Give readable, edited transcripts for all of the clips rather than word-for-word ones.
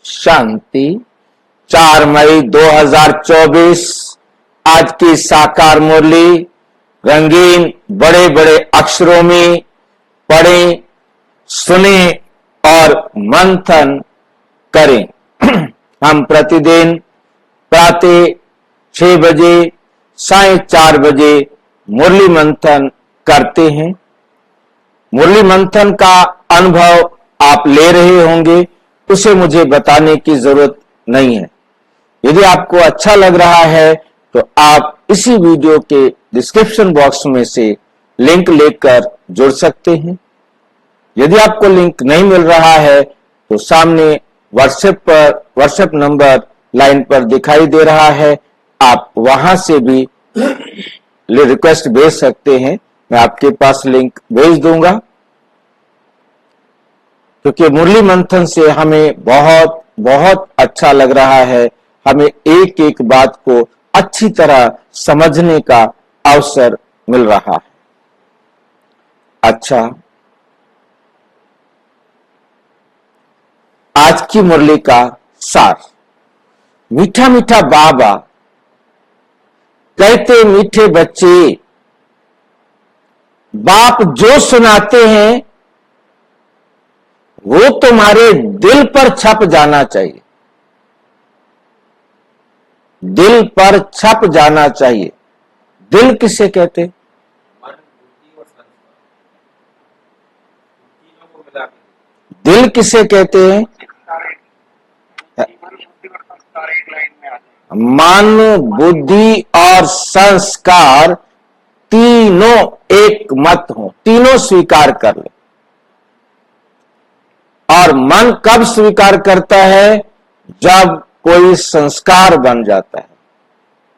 शांति। 4 मई 2024 आज की साकार मुरली रंगीन बड़े बड़े अक्षरों में पढ़ें, सुने और मंथन करें। हम प्रतिदिन प्रातः 6 बजे, साय 4 बजे मुरली मंथन करते हैं। मुरली मंथन का अनुभव आप ले रहे होंगे, उसे मुझे बताने की जरूरत नहीं है। यदि आपको अच्छा लग रहा है तो आप इसी वीडियो के डिस्क्रिप्शन बॉक्स में से लिंक लेकर जुड़ सकते हैं। यदि आपको लिंक नहीं मिल रहा है तो सामने व्हाट्सएप नंबर लाइन पर दिखाई दे रहा है, आप वहां से भी रिक्वेस्ट भेज सकते हैं। मैं आपके पास लिंक भेज दूंगा, क्योंकि मुरली मंथन से हमें बहुत बहुत अच्छा लग रहा है। हमें एक एक बात को अच्छी तरह समझने का अवसर मिल रहा है। अच्छा, आज की मुरली का सार। मीठा मीठा बाबा कहते मीठे बच्चे, बाप जो सुनाते हैं वो तुम्हारे दिल पर छप जाना चाहिए। दिल पर छप जाना चाहिए। दिल किसे कहते? दिल किसे कहते हैं? मन, बुद्धि और संस्कार तीनों एक मत हो, तीनों स्वीकार कर ले। और मन कब स्वीकार करता है? जब कोई संस्कार बन जाता है।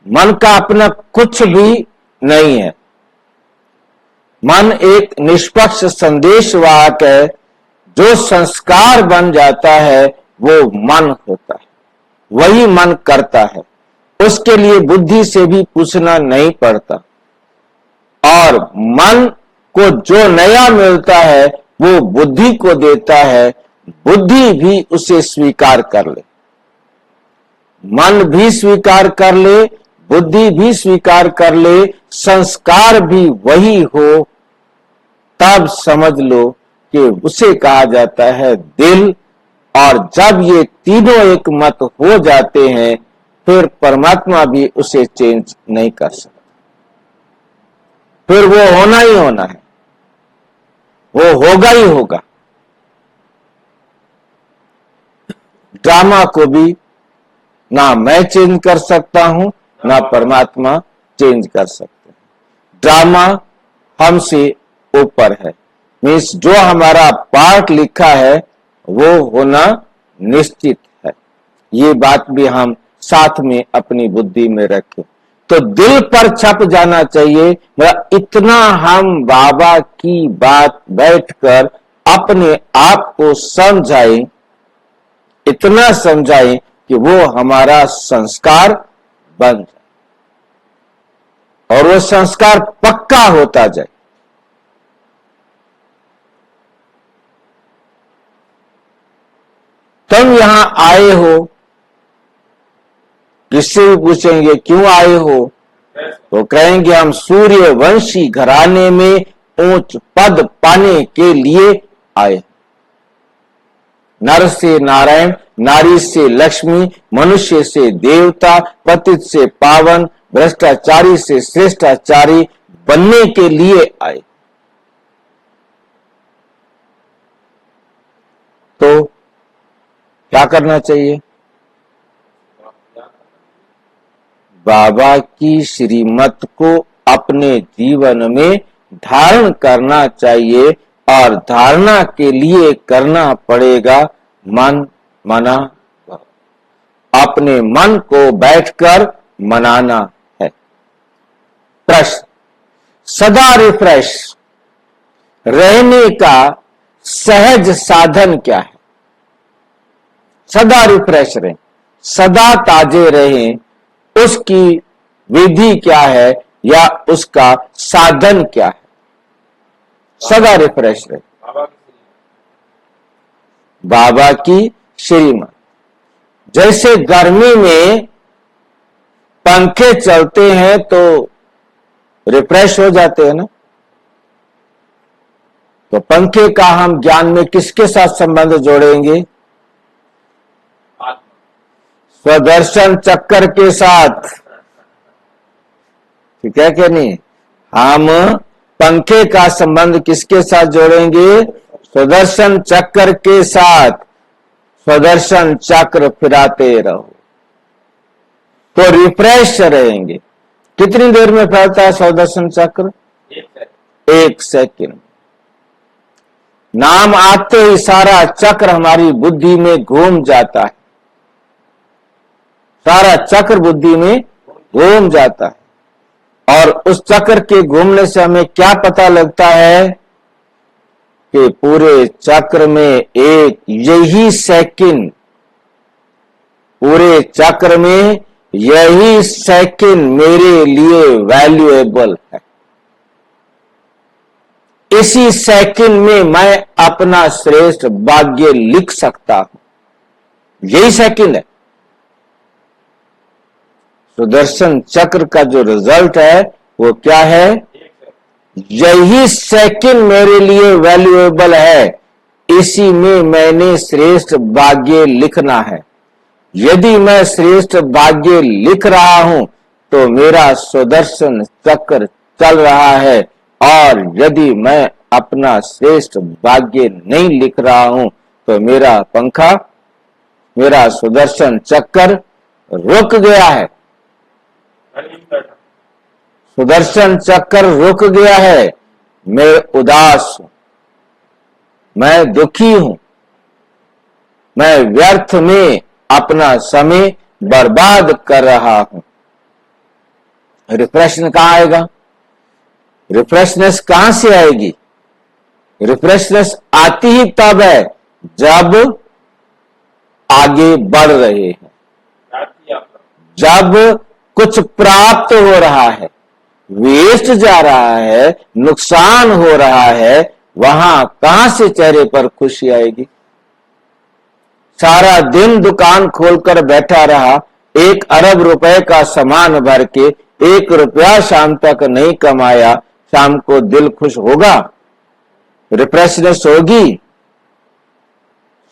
मन का अपना कुछ भी नहीं है। मन एक निष्पक्ष संदेशवाहक है। जो संस्कार बन जाता है वो मन होता है, वही मन करता है। उसके लिए बुद्धि से भी पूछना नहीं पड़ता। और मन को जो नया मिलता है वो बुद्धि को देता है। बुद्धि भी उसे स्वीकार कर ले, मन भी स्वीकार कर ले, बुद्धि भी स्वीकार कर ले, संस्कार भी वही हो, तब समझ लो कि उसे कहा जाता है दिल। और जब ये तीनों एक मत हो जाते हैं फिर परमात्मा भी उसे चेंज नहीं कर सकता। फिर वो होना ही होना है, वो होगा ही होगा। ड्रामा को भी ना मैं चेंज कर सकता हूं, ना परमात्मा चेंज कर सकते हैं। ड्रामा हमसे ऊपर है। मीन्स जो हमारा पार्ट लिखा है वो होना निश्चित है। ये बात भी हम साथ में अपनी बुद्धि में रखें। तो दिल पर छप जाना चाहिए। इतना हम बाबा की बात बैठकर अपने आप को समझाएं, इतना समझाएं कि वो हमारा संस्कार बन जाए और वो संस्कार पक्का होता जाए। तुम यहां आए हो, किससे भी पूछेंगे क्यों आए हो तो कहेंगे हम सूर्यवंशी घराने में ऊंच पद पाने के लिए आए। नर से नारायण, नारी से लक्ष्मी, मनुष्य से देवता, पतित से पावन, भ्रष्टाचारी से श्रेष्ठाचारी बनने के लिए आए। तो क्या करना चाहिए? बाबा की श्रीमत को अपने जीवन में धारण करना चाहिए। और धारणा के लिए करना पड़ेगा मन मना। अपने मन को बैठकर मनाना है। प्रश्न, सदा रिफ्रेश रहने का सहज साधन क्या है? सदा रिफ्रेश रहें, सदा ताजे रहें, उसकी विधि क्या है या उसका साधन क्या है? सदा रिफ्रेश रहे। बाबा की श्रीमत। जैसे गर्मी में पंखे चलते हैं तो रिफ्रेश हो जाते हैं ना, तो पंखे का हम ज्ञान में किसके साथ संबंध जोड़ेंगे? स्वदर्शन चक्र के साथ। ठीक है कि नहीं? हम पंखे का संबंध किसके साथ जोड़ेंगे? स्वदर्शन चक्र के साथ। स्वदर्शन चक्र फिराते रहो तो रिफ्रेश रहेंगे। कितनी देर में फैलता है स्वदर्शन चक्र? 1 सेकंड। नाम आते ही सारा चक्र हमारी बुद्धि में घूम जाता है, सारा चक्र बुद्धि में घूम जाता है। और उस चक्र के घूमने से हमें क्या पता लगता है कि पूरे चक्र में एक यही सेकंड, पूरे चक्र में यही सेकंड मेरे लिए वैल्यूएबल है। इसी सेकंड में मैं अपना श्रेष्ठ भाग्य लिख सकता हूं। यही सेकंड है। सुदर्शन चक्र का जो रिजल्ट है वो क्या है? यही सेकंड मेरे लिए वैल्यूएबल है, इसी में मैंने श्रेष्ठ भाग्य लिखना है। यदि मैं श्रेष्ठ भाग्य लिख रहा हूं तो मेरा सुदर्शन चक्र चल रहा है, और यदि मैं अपना श्रेष्ठ भाग्य नहीं लिख रहा हूं तो मेरा पंखा, मेरा सुदर्शन चक्र रुक गया है। सुदर्शन चक्र रुक गया है। मैं उदास हूं, मैं दुखी हूं, मैं व्यर्थ में अपना समय बर्बाद कर रहा हूं। रिफ्रेशनेस कहां आएगा? रिफ्रेशनेस कहां से आएगी? रिफ्रेशनेस आती ही तब है जब आगे बढ़ रहे हैं, जब कुछ प्राप्त हो रहा है, वेस्ट जा रहा है, नुकसान हो रहा है, वहां कहां से चेहरे पर खुशी आएगी? सारा दिन दुकान खोलकर बैठा रहा, 1 अरब रुपए का सामान भर के 1 रुपया शाम तक नहीं कमाया, शाम को दिल खुश होगा? रिफ्रेशनेस होगी?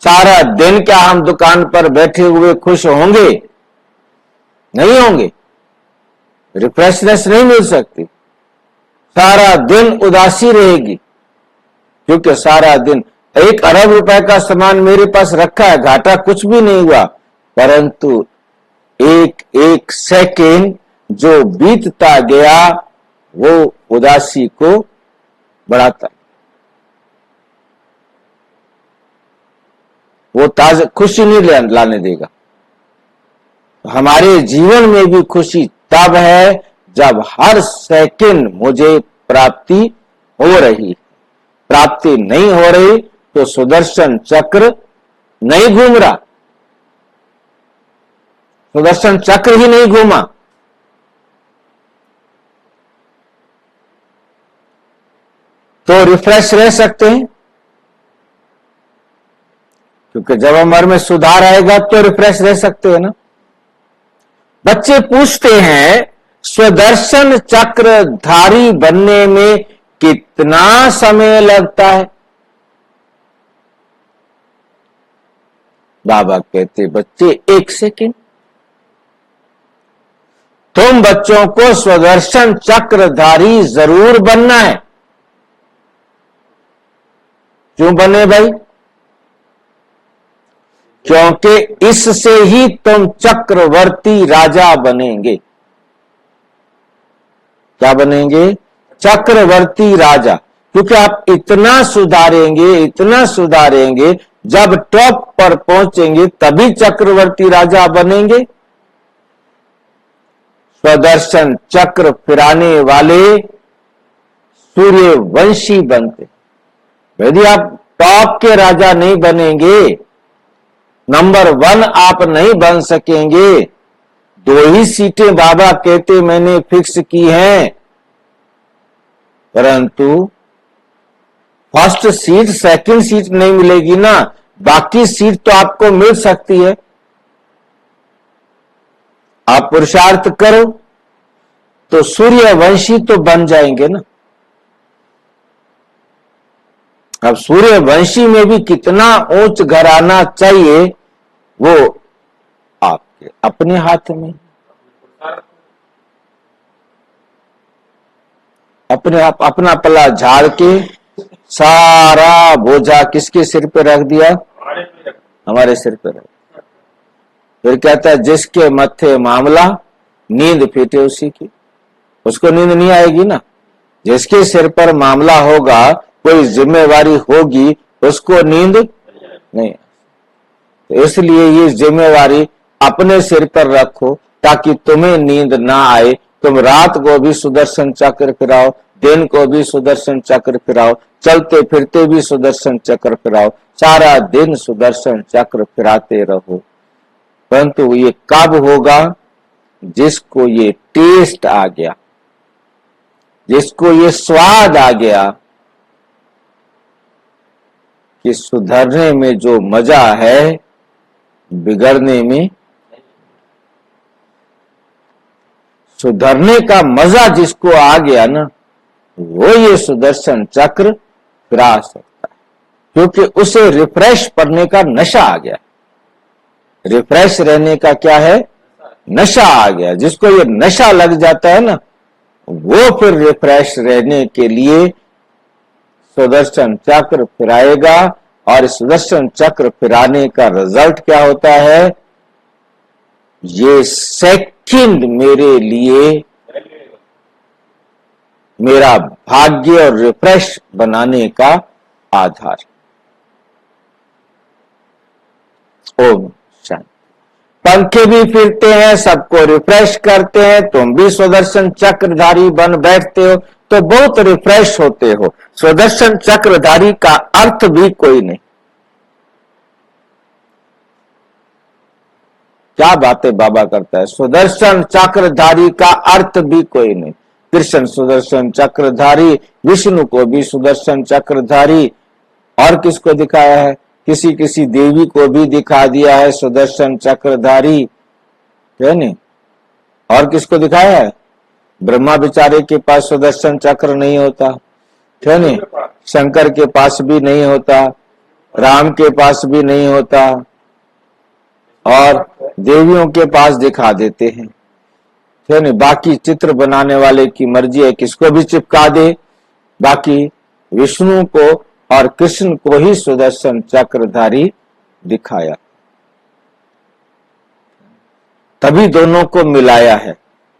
सारा दिन क्या हम दुकान पर बैठे हुए खुश होंगे? नहीं होंगे। रिफ्रेशनेस नहीं मिल सकती। सारा दिन उदासी रहेगी, क्योंकि सारा दिन 1 अरब रुपए का सामान मेरे पास रखा है, घाटा कुछ भी नहीं हुआ, परंतु एक एक सेकेंड जो बीतता गया वो उदासी को बढ़ाता है। वो ताजा खुशी नहीं लाने देगा। हमारे जीवन में भी खुशी तब है जब हर सेकंड मुझे प्राप्ति हो रही। प्राप्ति नहीं हो रही तो सुदर्शन चक्र नहीं घूम रहा, सुदर्शन चक्र ही नहीं घूमा। तो रिफ्रेश रह सकते हैं, क्योंकि जब हमारे में सुधार आएगा तो रिफ्रेश रह सकते हैं ना। बच्चे पूछते हैं स्वदर्शन चक्रधारी बनने में कितना समय लगता है? बाबा कहते बच्चे 1 सेकंड। तुम बच्चों को स्वदर्शन चक्रधारी जरूर बनना है। क्यों बने भाई? क्योंकि इससे ही तुम चक्रवर्ती राजा बनेंगे। क्या बनेंगे? चक्रवर्ती राजा। क्योंकि आप इतना सुधारेंगे, इतना सुधारेंगे, जब टॉप पर पहुंचेंगे तभी चक्रवर्ती राजा बनेंगे। स्वदर्शन चक्र फिराने वाले सूर्यवंशी बनते। यदि आप टॉप के राजा नहीं बनेंगे, नंबर 1 आप नहीं बन सकेंगे। 2 ही सीटें बाबा कहते मैंने फिक्स की हैं, परंतु फर्स्ट सीट, सेकंड सीट नहीं मिलेगी ना। बाकी सीट तो आपको मिल सकती है। आप पुरुषार्थ करो तो सूर्यवंशी तो बन जाएंगे ना। अब सूर्यवंशी में भी कितना उच्च घराना चाहिए वो आपके अपने हाथ में। अपने आप अपना पल्ला झाड़ के सारा बोझा किसके सिर पे रख दिया? हमारे सिर पे रख। फिर कहता है जिसके मत्थे मामला नींद फीटे उसी की। उसको नींद नहीं आएगी ना। जिसके सिर पर मामला होगा, कोई जिम्मेवारी होगी, उसको नींद नहीं। तो इसलिए ये जिम्मेवारी अपने सिर पर रखो ताकि तुम्हें नींद ना आए। तुम रात को भी सुदर्शन चक्र फिराओ, दिन को भी सुदर्शन चक्र फिराओ, चलते फिरते भी सुदर्शन चक्र फिराओ, सारा दिन सुदर्शन चक्र फिराते रहो। परंतु ये कब होगा? जिसको ये टेस्ट आ गया, जिसको ये स्वाद आ गया कि सुधरने में जो मजा है बिगड़ने में, सुधरने का मजा जिसको आ गया ना, वो ये सुदर्शन चक्र फिरा सकता है, क्योंकि उसे रिफ्रेश करने का नशा आ गया। रिफ्रेश रहने का क्या है? नशा आ गया। जिसको ये नशा लग जाता है ना, वो फिर रिफ्रेश रहने के लिए सुदर्शन चक्र फिराएगा। और सुदर्शन चक्र फिराने का रिजल्ट क्या होता है? ये सेकंड मेरे लिए मेरा भाग्य और रिफ्रेश बनाने का आधार। ओम शांति। पंखे भी फिरते हैं, सबको रिफ्रेश करते हैं, तुम भी सुदर्शन चक्रधारी बन बैठते हो तो बहुत रिफ्रेश होते हो। सुदर्शन चक्रधारी का अर्थ भी कोई नहीं। क्या बातें बाबा करता है। सुदर्शन चक्रधारी का अर्थ भी कोई नहीं। कृष्ण सुदर्शन चक्रधारी, विष्णु को भी सुदर्शन चक्रधारी, और किसको दिखाया है? किसी किसी देवी को भी दिखा दिया है सुदर्शन चक्रधारी, है नहीं? और किसको दिखाया है? ब्रह्मा बेचारे के पास सुदर्शन चक्र नहीं होता, है नहीं? शंकर के पास भी नहीं होता, राम के पास भी नहीं होता, और देवियों के पास दिखा देते हैं, है नहीं? बाकी चित्र बनाने वाले की मर्जी है किसको भी चिपका दे। बाकी विष्णु को और कृष्ण को ही सुदर्शन चक्रधारी दिखाया, तभी दोनों को मिलाया है,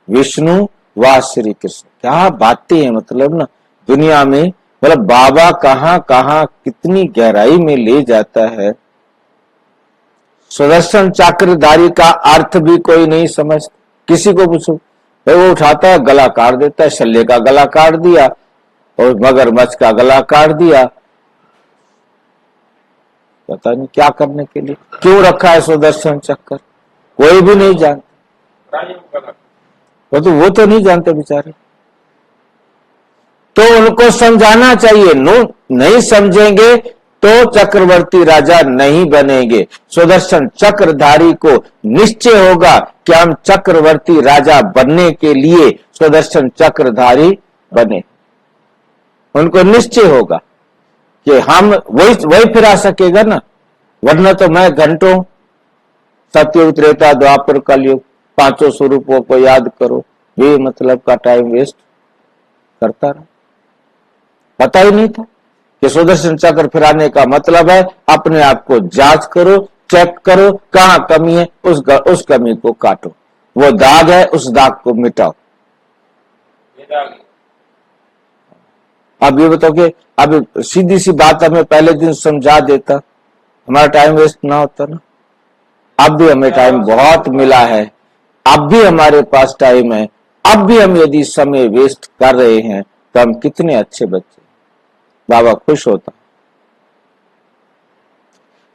विष्णु व श्री कृष्ण। क्या बातें हैं मतलब ना दुनिया में। मतलब बाबा कहां कहां कितनी गहराई में ले जाता है। सुदर्शन चक्रधारी का अर्थ भी कोई नहीं समझता। किसी को पूछो, वो उठाता है गला काट देता है, शल्य का गला काट दिया और मगरमच्छ का गला काट दिया। पता नहीं क्या करने के लिए, क्यों रखा है सुदर्शन चक्र, कोई भी नहीं जानता। वो तो नहीं जानते बेचारे। तो उनको समझाना चाहिए। नहीं समझेंगे तो चक्रवर्ती राजा नहीं बनेंगे। सुदर्शन चक्रधारी को निश्चय होगा कि हम चक्रवर्ती राजा बनने के लिए सुदर्शन चक्रधारी बने। उनको निश्चय होगा कि हम वही फिरा सकेगा ना, वरना तो मैं घंटों सतयुग त्रेता द्वापर कलयुग पांचों स्वरूपों को याद करो, वे मतलब का टाइम वेस्ट करता रहा। पता ही नहीं था कि सुदर्शन चक्र फिराने का मतलब है अपने आप को जांच करो, चेक करो, कहां कमी है उस कमी को काटो, वो दाग है उस दाग को मिटाओ। अब ये बताओ कि अब सीधी सी बात हमें पहले दिन समझा देता, हमारा टाइम वेस्ट ना होता ना। अब भी हमें टाइम बहुत मिला है, अब भी हमारे पास टाइम है। अब भी हम यदि समय वेस्ट कर रहे हैं तो हम कितने अच्छे बच्चे। बाबा खुश होता।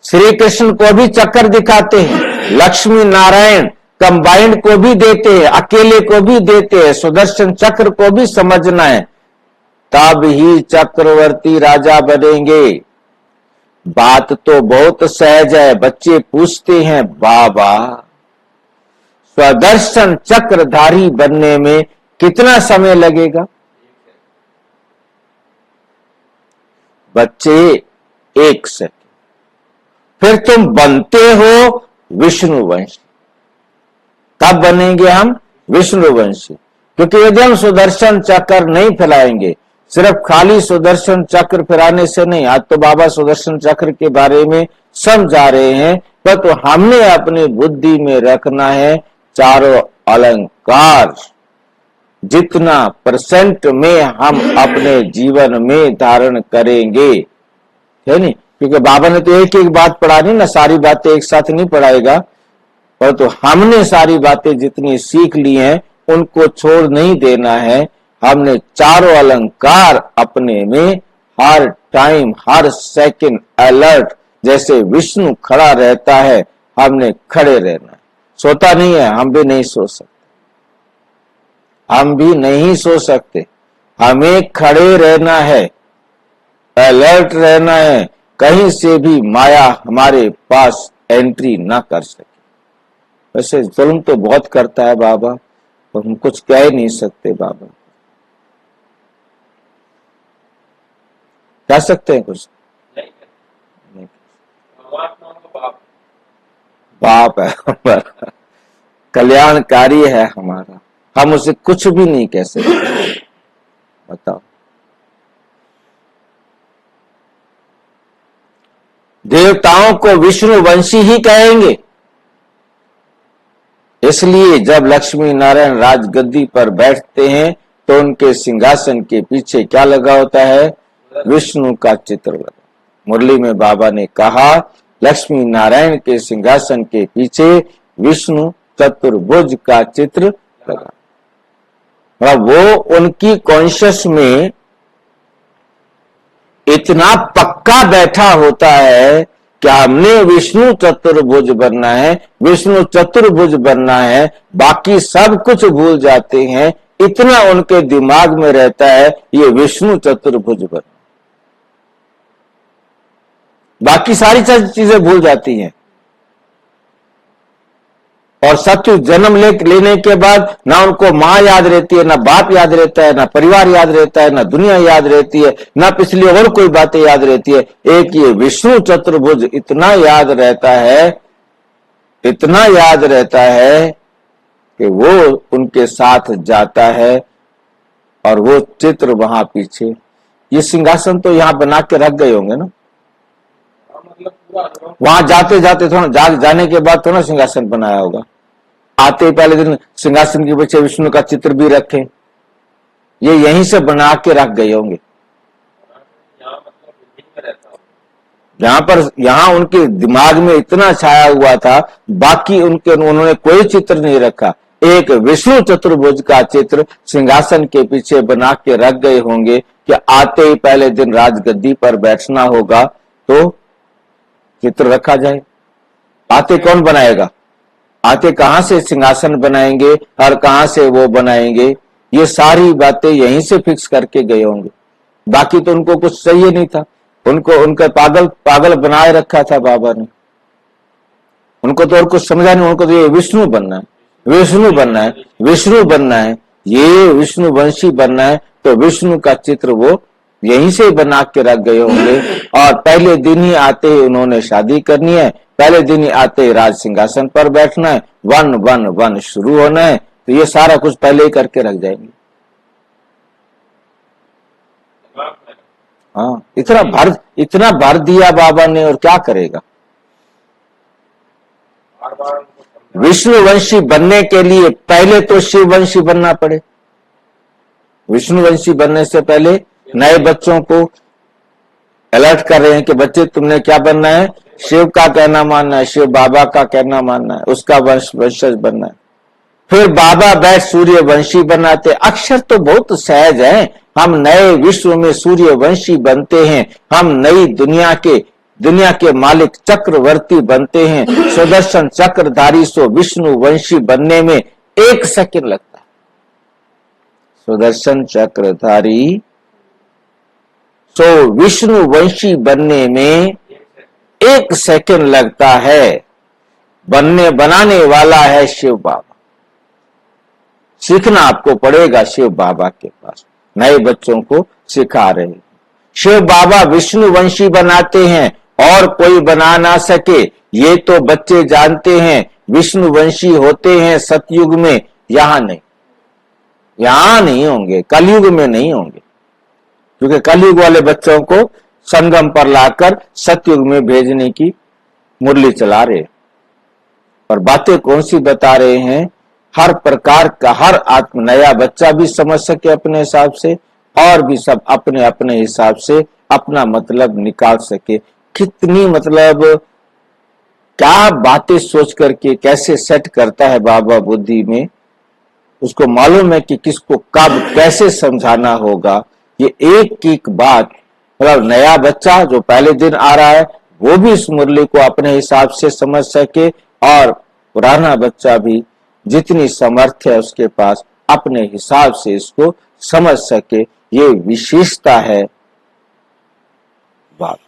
श्री कृष्ण को भी चक्कर दिखाते हैं, लक्ष्मी नारायण कंबाइंड को भी देते हैं, अकेले को भी देते हैं। सुदर्शन चक्र को भी समझना है, तब ही चक्रवर्ती राजा बनेंगे। बात तो बहुत सहज है। बच्चे पूछते हैं बाबा स्वदर्शन चक्रधारी बनने में कितना समय लगेगा? बच्चे 1 सेकंड। फिर तुम बनते हो विष्णुवंशी। कब बनेंगे हम विष्णुवंशी? क्योंकि यदि हम सुदर्शन चक्र नहीं फैलाएंगे, सिर्फ खाली सुदर्शन चक्र फैलाने से नहीं, आज तो बाबा सुदर्शन चक्र के बारे में समझा रहे हैं, पर तो हमने अपनी बुद्धि में रखना है चारों अलंकार जितना % में हम अपने जीवन में धारण करेंगे, है नहीं? क्योंकि बाबा ने तो एक एक बात पढ़ानी ना, सारी बातें एक साथ नहीं पढ़ाएगा, पर तो हमने सारी बातें जितनी सीख ली हैं उनको छोड़ नहीं देना है। हमने चारों अलंकार अपने में हर टाइम हर सेकंड अलर्ट, जैसे विष्णु खड़ा रहता है हमने खड़े रहना है। सोता नहीं है, हम भी नहीं सो सकते, हम भी नहीं सो सकते, हमें खड़े रहना है, अलर्ट रहना है, कहीं से भी माया हमारे पास एंट्री ना कर सके। वैसे जुल्म तो बहुत करता है बाबा, तो हम कुछ कह ही नहीं सकते बाबा। कह सकते हैं कुछ? नहीं। बाप है हमारा, कल्याणकारी है हमारा, हम उसे कुछ भी नहीं कह सकते। बताओ, देवताओं को विष्णुवंशी ही कहेंगे। इसलिए जब लक्ष्मी नारायण राजगद्दी पर बैठते हैं तो उनके सिंहासन के पीछे क्या लगा होता है? विष्णु का चित्र लगा। मुरली में बाबा ने कहा लक्ष्मी नारायण के सिंहासन के पीछे विष्णु चतुर्भुज का चित्र लगा। वो उनकी कॉन्शियस में इतना पक्का बैठा होता है कि हमने विष्णु चतुर्भुज बनना है, विष्णु चतुर्भुज बनना है, बाकी सब कुछ भूल जाते हैं। इतना उनके दिमाग में रहता है ये विष्णु चतुर्भुज बनना, बाकी सारी चीजें भूल जाती हैं। और सत्य जन्म लेने के बाद ना उनको माँ याद रहती है, ना बाप याद रहता है, ना परिवार याद रहता है, ना दुनिया याद रहती है, ना पिछली और कोई बातें याद रहती है। एक ये विष्णु चतुर्भुज इतना याद रहता है, इतना याद रहता है कि वो उनके साथ जाता है और वो चित्र वहां पीछे। ये सिंहासन तो यहां बना के रख गए होंगे ना, वहां जाते जाते थोड़ा जाने के बाद थोड़ा सिंहासन बनाया होगा। आते पहले दिन सिंहासन के पीछे विष्णु का चित्र भी रखे, ये यहीं से बना के रख गए होंगे। यहाँ उनके दिमाग में इतना छाया हुआ था, बाकी उन्होंने कोई चित्र नहीं रखा। एक विष्णु चतुर्भुज का चित्र सिंहासन के पीछे बना के रख गए होंगे कि आते ही पहले दिन राजगद्दी पर बैठना होगा तो चित्र रखा जाए। आते कौन बनाएगा? आते कहां से सिंहासन बनाएंगे और कहां से वो बनाएंगे? ये सारी बातें यहीं से फिक्स करके गए होंगे। बाकी तो उनको कुछ चाहिए नहीं था, उनको उनका पागल बनाए रखा था बाबा ने। उनको तो और कुछ समझा नहीं, उनको तो ये विष्णु बनना है, विष्णु बनना है, विष्णु बनना है, ये विष्णुवंशी बनना है। तो विष्णु का चित्र वो यहीं से बना के रख गए होंगे। और पहले दिन ही आते ही उन्होंने शादी करनी है, पहले दिन ही आते ही राज सिंहासन पर बैठना है, 1-1-1 शुरू होना है। तो ये सारा कुछ पहले ही करके रख जाएंगे। हाँ, इतना भर दिया बाबा ने, और क्या करेगा? विष्णुवंशी बनने के लिए पहले तो शिववंशी बनना पड़े। विष्णुवंशी बनने से पहले नए बच्चों को अलर्ट कर रहे हैं कि बच्चे तुमने क्या बनना है? शिव का कहना मानना है, शिव बाबा का कहना मानना है, उसका वंशज बनना है। फिर बाबा बैठ सूर्यवंशी बनाते। अक्षर तो बहुत सहज है, हम नए विश्व में सूर्यवंशी बनते हैं, हम नई दुनिया के मालिक चक्रवर्ती बनते हैं। सुदर्शन चक्रधारी सो विष्णुवंशी बनने में 1 सेकंड लगता है। सुदर्शन चक्रधारी सो विष्णुवंशी बनने में 1 सेकंड लगता है। बनाने वाला है शिव बाबा। सीखना आपको पड़ेगा शिव बाबा के पास। नए बच्चों को सिखा रहे हैं। शिव बाबा विष्णुवंशी बनाते हैं और कोई बना ना सके, ये तो बच्चे जानते हैं। विष्णुवंशी होते हैं सतयुग में, यहां नहीं होंगे, कलयुग में नहीं होंगे, क्योंकि कलयुग वाले बच्चों को संगम पर लाकर सतयुग में भेजने की मुरली चला रहे। और बातें कौन सी बता रहे हैं? हर प्रकार का हर आत्म नया बच्चा भी समझ सके अपने हिसाब से, और भी सब अपने अपने हिसाब से अपना मतलब निकाल सके। कितनी मतलब क्या बातें सोच करके कैसे सेट करता है बाबा बुद्धि में, उसको मालूम है कि किसको कब कैसे समझाना होगा। ये एक एक बात, मतलब नया बच्चा जो पहले दिन आ रहा है वो भी इस मुरली को अपने हिसाब से समझ सके, और पुराना बच्चा भी जितनी सामर्थ्य है उसके पास अपने हिसाब से इसको समझ सके। ये विशेषता है बात।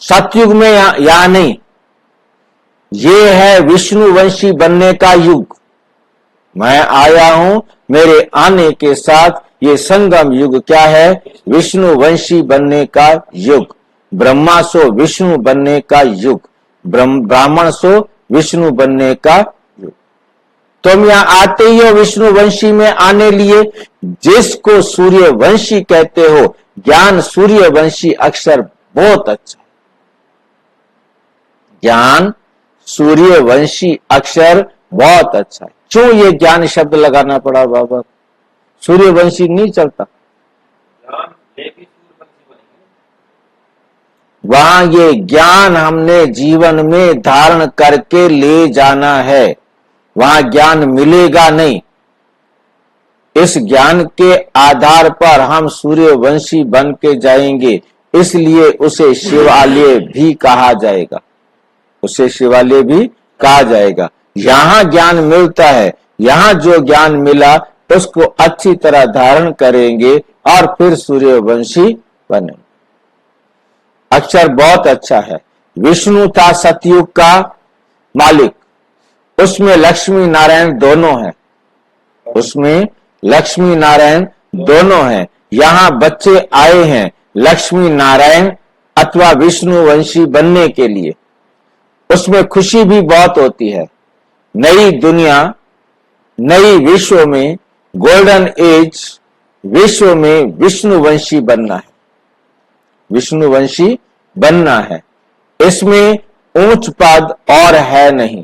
सतयुग में या नहीं, ये है विष्णुवंशी बनने का युग। मैं आया हूं, मेरे आने के साथ ये संगम युग क्या है? विष्णुवंशी बनने का युग। ब्रह्मा सो विष्णु बनने का युग, ब्राह्मण सो विष्णु बनने का युग। तुम यहां आते ही हो विष्णुवंशी में आने लिए, जिसको सूर्यवंशी कहते हो। ज्ञान सूर्यवंशी अक्षर बहुत अच्छा, ज्ञान सूर्यवंशी अक्षर बहुत अच्छा है। क्यों ये ज्ञान शब्द लगाना पड़ा बाबा? सूर्यवंशी नहीं चलता वहां। ये ज्ञान हमने जीवन में धारण करके ले जाना है, वहां ज्ञान मिलेगा नहीं। इस ज्ञान के आधार पर हम सूर्यवंशी बन के जाएंगे, इसलिए उसे शिवालय भी कहा जाएगा, उसे शिवालय भी कहा जाएगा। यहां ज्ञान मिलता है, यहां जो ज्ञान मिला उसको अच्छी तरह धारण करेंगे और फिर सूर्यवंशी बनेंगे। अक्षर बहुत अच्छा है। विष्णु था सतयुग का मालिक, उसमें लक्ष्मी नारायण दोनों हैं, उसमें लक्ष्मी नारायण दोनों हैं। यहां बच्चे आए हैं लक्ष्मी नारायण अथवा विष्णुवंशी बनने के लिए, उसमें खुशी भी बहुत होती है। नई दुनिया, नई विश्व में, गोल्डन एज विश्व में विष्णुवंशी बनना है, विष्णुवंशी बनना है। इसमें ऊंच पद और है नहीं,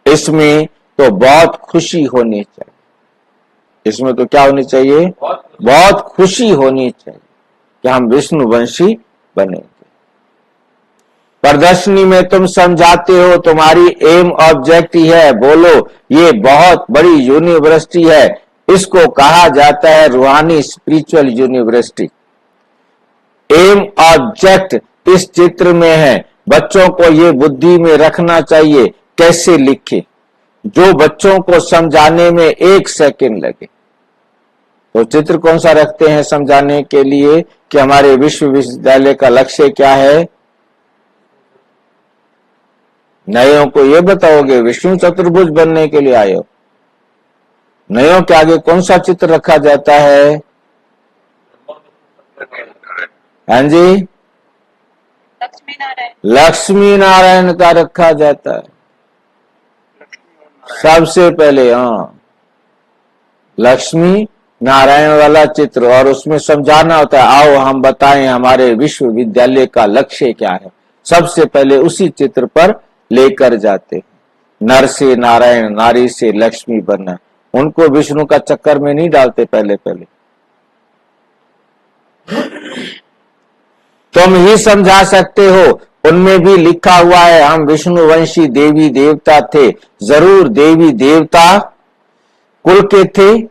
इसमें तो बहुत खुशी होनी चाहिए। इसमें तो क्या होनी चाहिए? बहुत खुशी होनी चाहिए कि हम विष्णुवंशी बनेंगे। प्रदर्शनी में तुम समझाते हो, तुम्हारी एम ऑब्जेक्ट ही है। बोलो, ये बहुत बड़ी यूनिवर्सिटी है, इसको कहा जाता है रूहानी स्पिरिचुअल यूनिवर्सिटी। एम ऑब्जेक्ट इस चित्र में है। बच्चों को ये बुद्धि में रखना चाहिए कैसे लिखे, जो बच्चों को समझाने में 1 सेकंड लगे। तो चित्र कौन सा रखते हैं समझाने के लिए कि हमारे विश्वविद्यालय का लक्ष्य क्या है? नयों को ये बताओगे विष्णु चतुर्भुज बनने के लिए आए हो। नयों के आगे कौन सा चित्र रखा जाता है? हाँ जी, लक्ष्मी नारायण का रखा जाता है सबसे पहले। हाँ, लक्ष्मी नारायण वाला चित्र, और उसमें समझाना होता है, आओ हम बताएं हमारे विश्वविद्यालय का लक्ष्य क्या है। सबसे पहले उसी चित्र पर लेकर जाते। नर से नारायण, नारी से लक्ष्मी बनना। उनको विष्णु का चक्कर में नहीं डालते पहले पहले। तुम ही समझा सकते हो, उनमें भी लिखा हुआ है हम विष्णुवंशी देवी देवता थे। जरूर देवी देवता कुल के थे,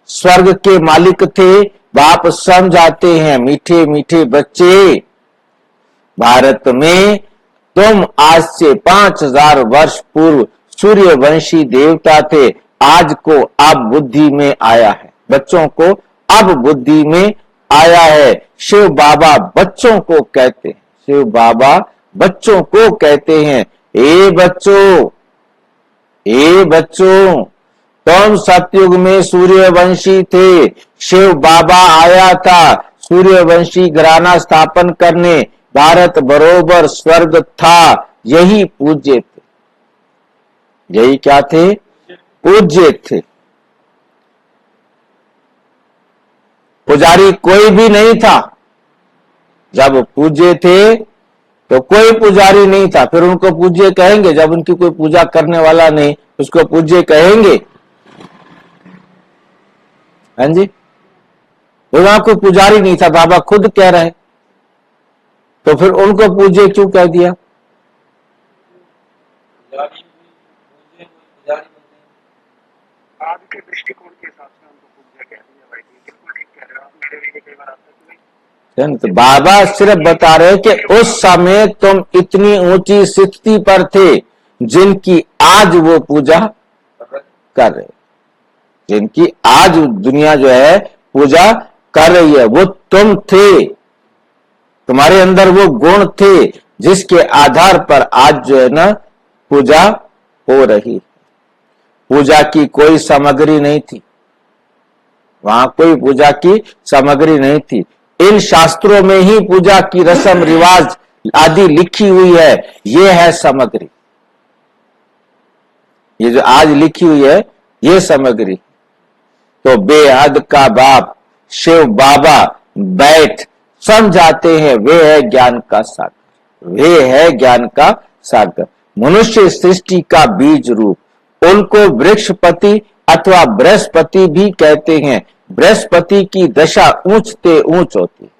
स्वर्ग के मालिक थे। बाप समझाते हैं मीठे मीठे बच्चे, भारत में तुम आज से 5000 वर्ष पूर्व सूर्यवंशी देवता थे। आज को अब बुद्धि में आया है, बच्चों को अब बुद्धि में आया है। शिव बाबा बच्चों को कहते हैं, शिव बाबा बच्चों को कहते हैं, ए बच्चों, ए बच्चों, तुम सतयुग में सूर्यवंशी थे, शिव बाबा आया था सूर्यवंशी घराना स्थापन करने, भारत बरोबर स्वर्ग था, यही पूज्य थे। यही क्या थे? पूज्य थे। पुजारी कोई भी नहीं था। जब पूज्य थे तो कोई पुजारी नहीं था, फिर उनको पूज्य कहेंगे? जब उनकी कोई पूजा करने वाला नहीं, उसको पूज्य कहेंगे? हाँ जी, वहां कोई पुजारी नहीं था, बाबा खुद कह रहे, तो फिर उनको पूज्य क्यों कह दिया? आज के दृष्टिकोण के हिसाब से उनको पूज्य कह दिया। भाई बिल्कुल ठीक कह रहे हो आप। मेरे लिए कई बार आता है कि तो बाबा सिर्फ बता रहे कि उस समय तुम इतनी ऊंची स्थिति पर थे जिनकी आज वो पूजा कर रहे, जिनकी आज दुनिया जो है पूजा कर रही है, वो तुम थे। तुम्हारे अंदर वो गुण थे जिसके आधार पर आज जो है ना पूजा हो रही। पूजा की कोई सामग्री नहीं थी, वहां कोई पूजा की सामग्री नहीं थी। इन शास्त्रों में ही पूजा की रस्म रिवाज आदि लिखी हुई है, ये है सामग्री। ये जो आज लिखी हुई है ये सामग्री। तो बेहद का बाप शिव बाबा बैठ समझाते हैं, वे है ज्ञान का सागर, वे है ज्ञान का सागर। मनुष्य सृष्टि का बीज रूप, उनको वृक्षपति अथवा बृहस्पति भी कहते हैं। बृहस्पति की दशा ऊंचते ऊंच होती है।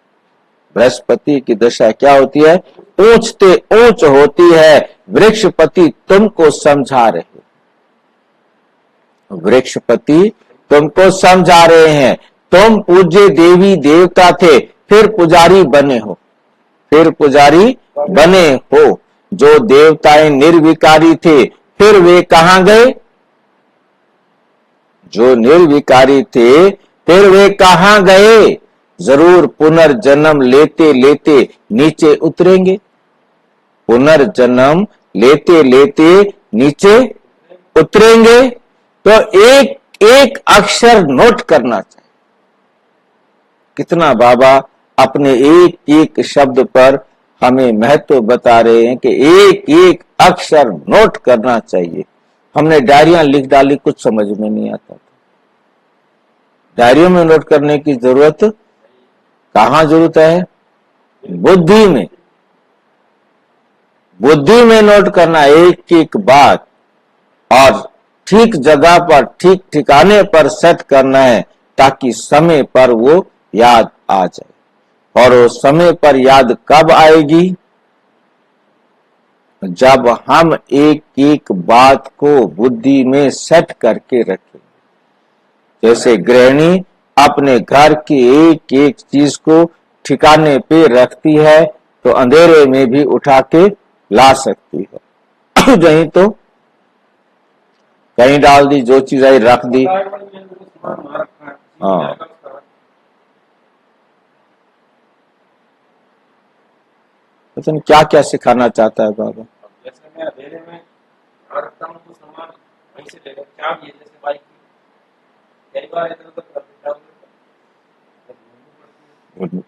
बृहस्पति की दशा क्या होती है? ऊंचते ऊंच होती है। वृक्षपति तुमको समझा रहे, वृक्षपति तुमको समझा रहे हैं। तुम पूज्य देवी देवता थे, फिर पुजारी बने हो, फिर पुजारी बने हो। जो देवताएं निर्विकारी थे, फिर वे कहां गए? जो निर्विकारी थे, फिर वे कहां गए? जरूर पुनर्जन्म लेते लेते नीचे उतरेंगे, पुनर्जन्म लेते लेते नीचे उतरेंगे। तो एक एक अक्षर नोट करना चाहिए। कितना बाबा अपने एक एक शब्द पर हमें महत्व बता रहे हैं कि एक एक अक्षर नोट करना चाहिए। हमने डायरियां लिख डाली, कुछ समझ में नहीं आता था। डायरियों में नोट करने की जरूरत कहां जरूरत है? बुद्धि में, बुद्धि में नोट करना एक एक बात, और ठीक जगह पर ठीक ठिकाने पर सेट करना है, ताकि समय पर वो याद आ जाए। और वो समय पर याद कब आएगी? जब हम एक एक बात को बुद्धि में सेट करके रखें। जैसे गृहिणी अपने घर की एक एक चीज को ठिकाने पे रखती है, तो अंधेरे में भी उठा के ला सकती है। नहीं तो कहीं डाल दी, जो चीज आई रख दी। हाँ, लेकिन क्या क्या सिखाना चाहता है बाबा? जैसे मैं अंधेरे में रखता हूँ तो सामान वहीं से लेकर क्या भी है, जैसे बाइक की कई बार इधर उधर कर देता हूँ।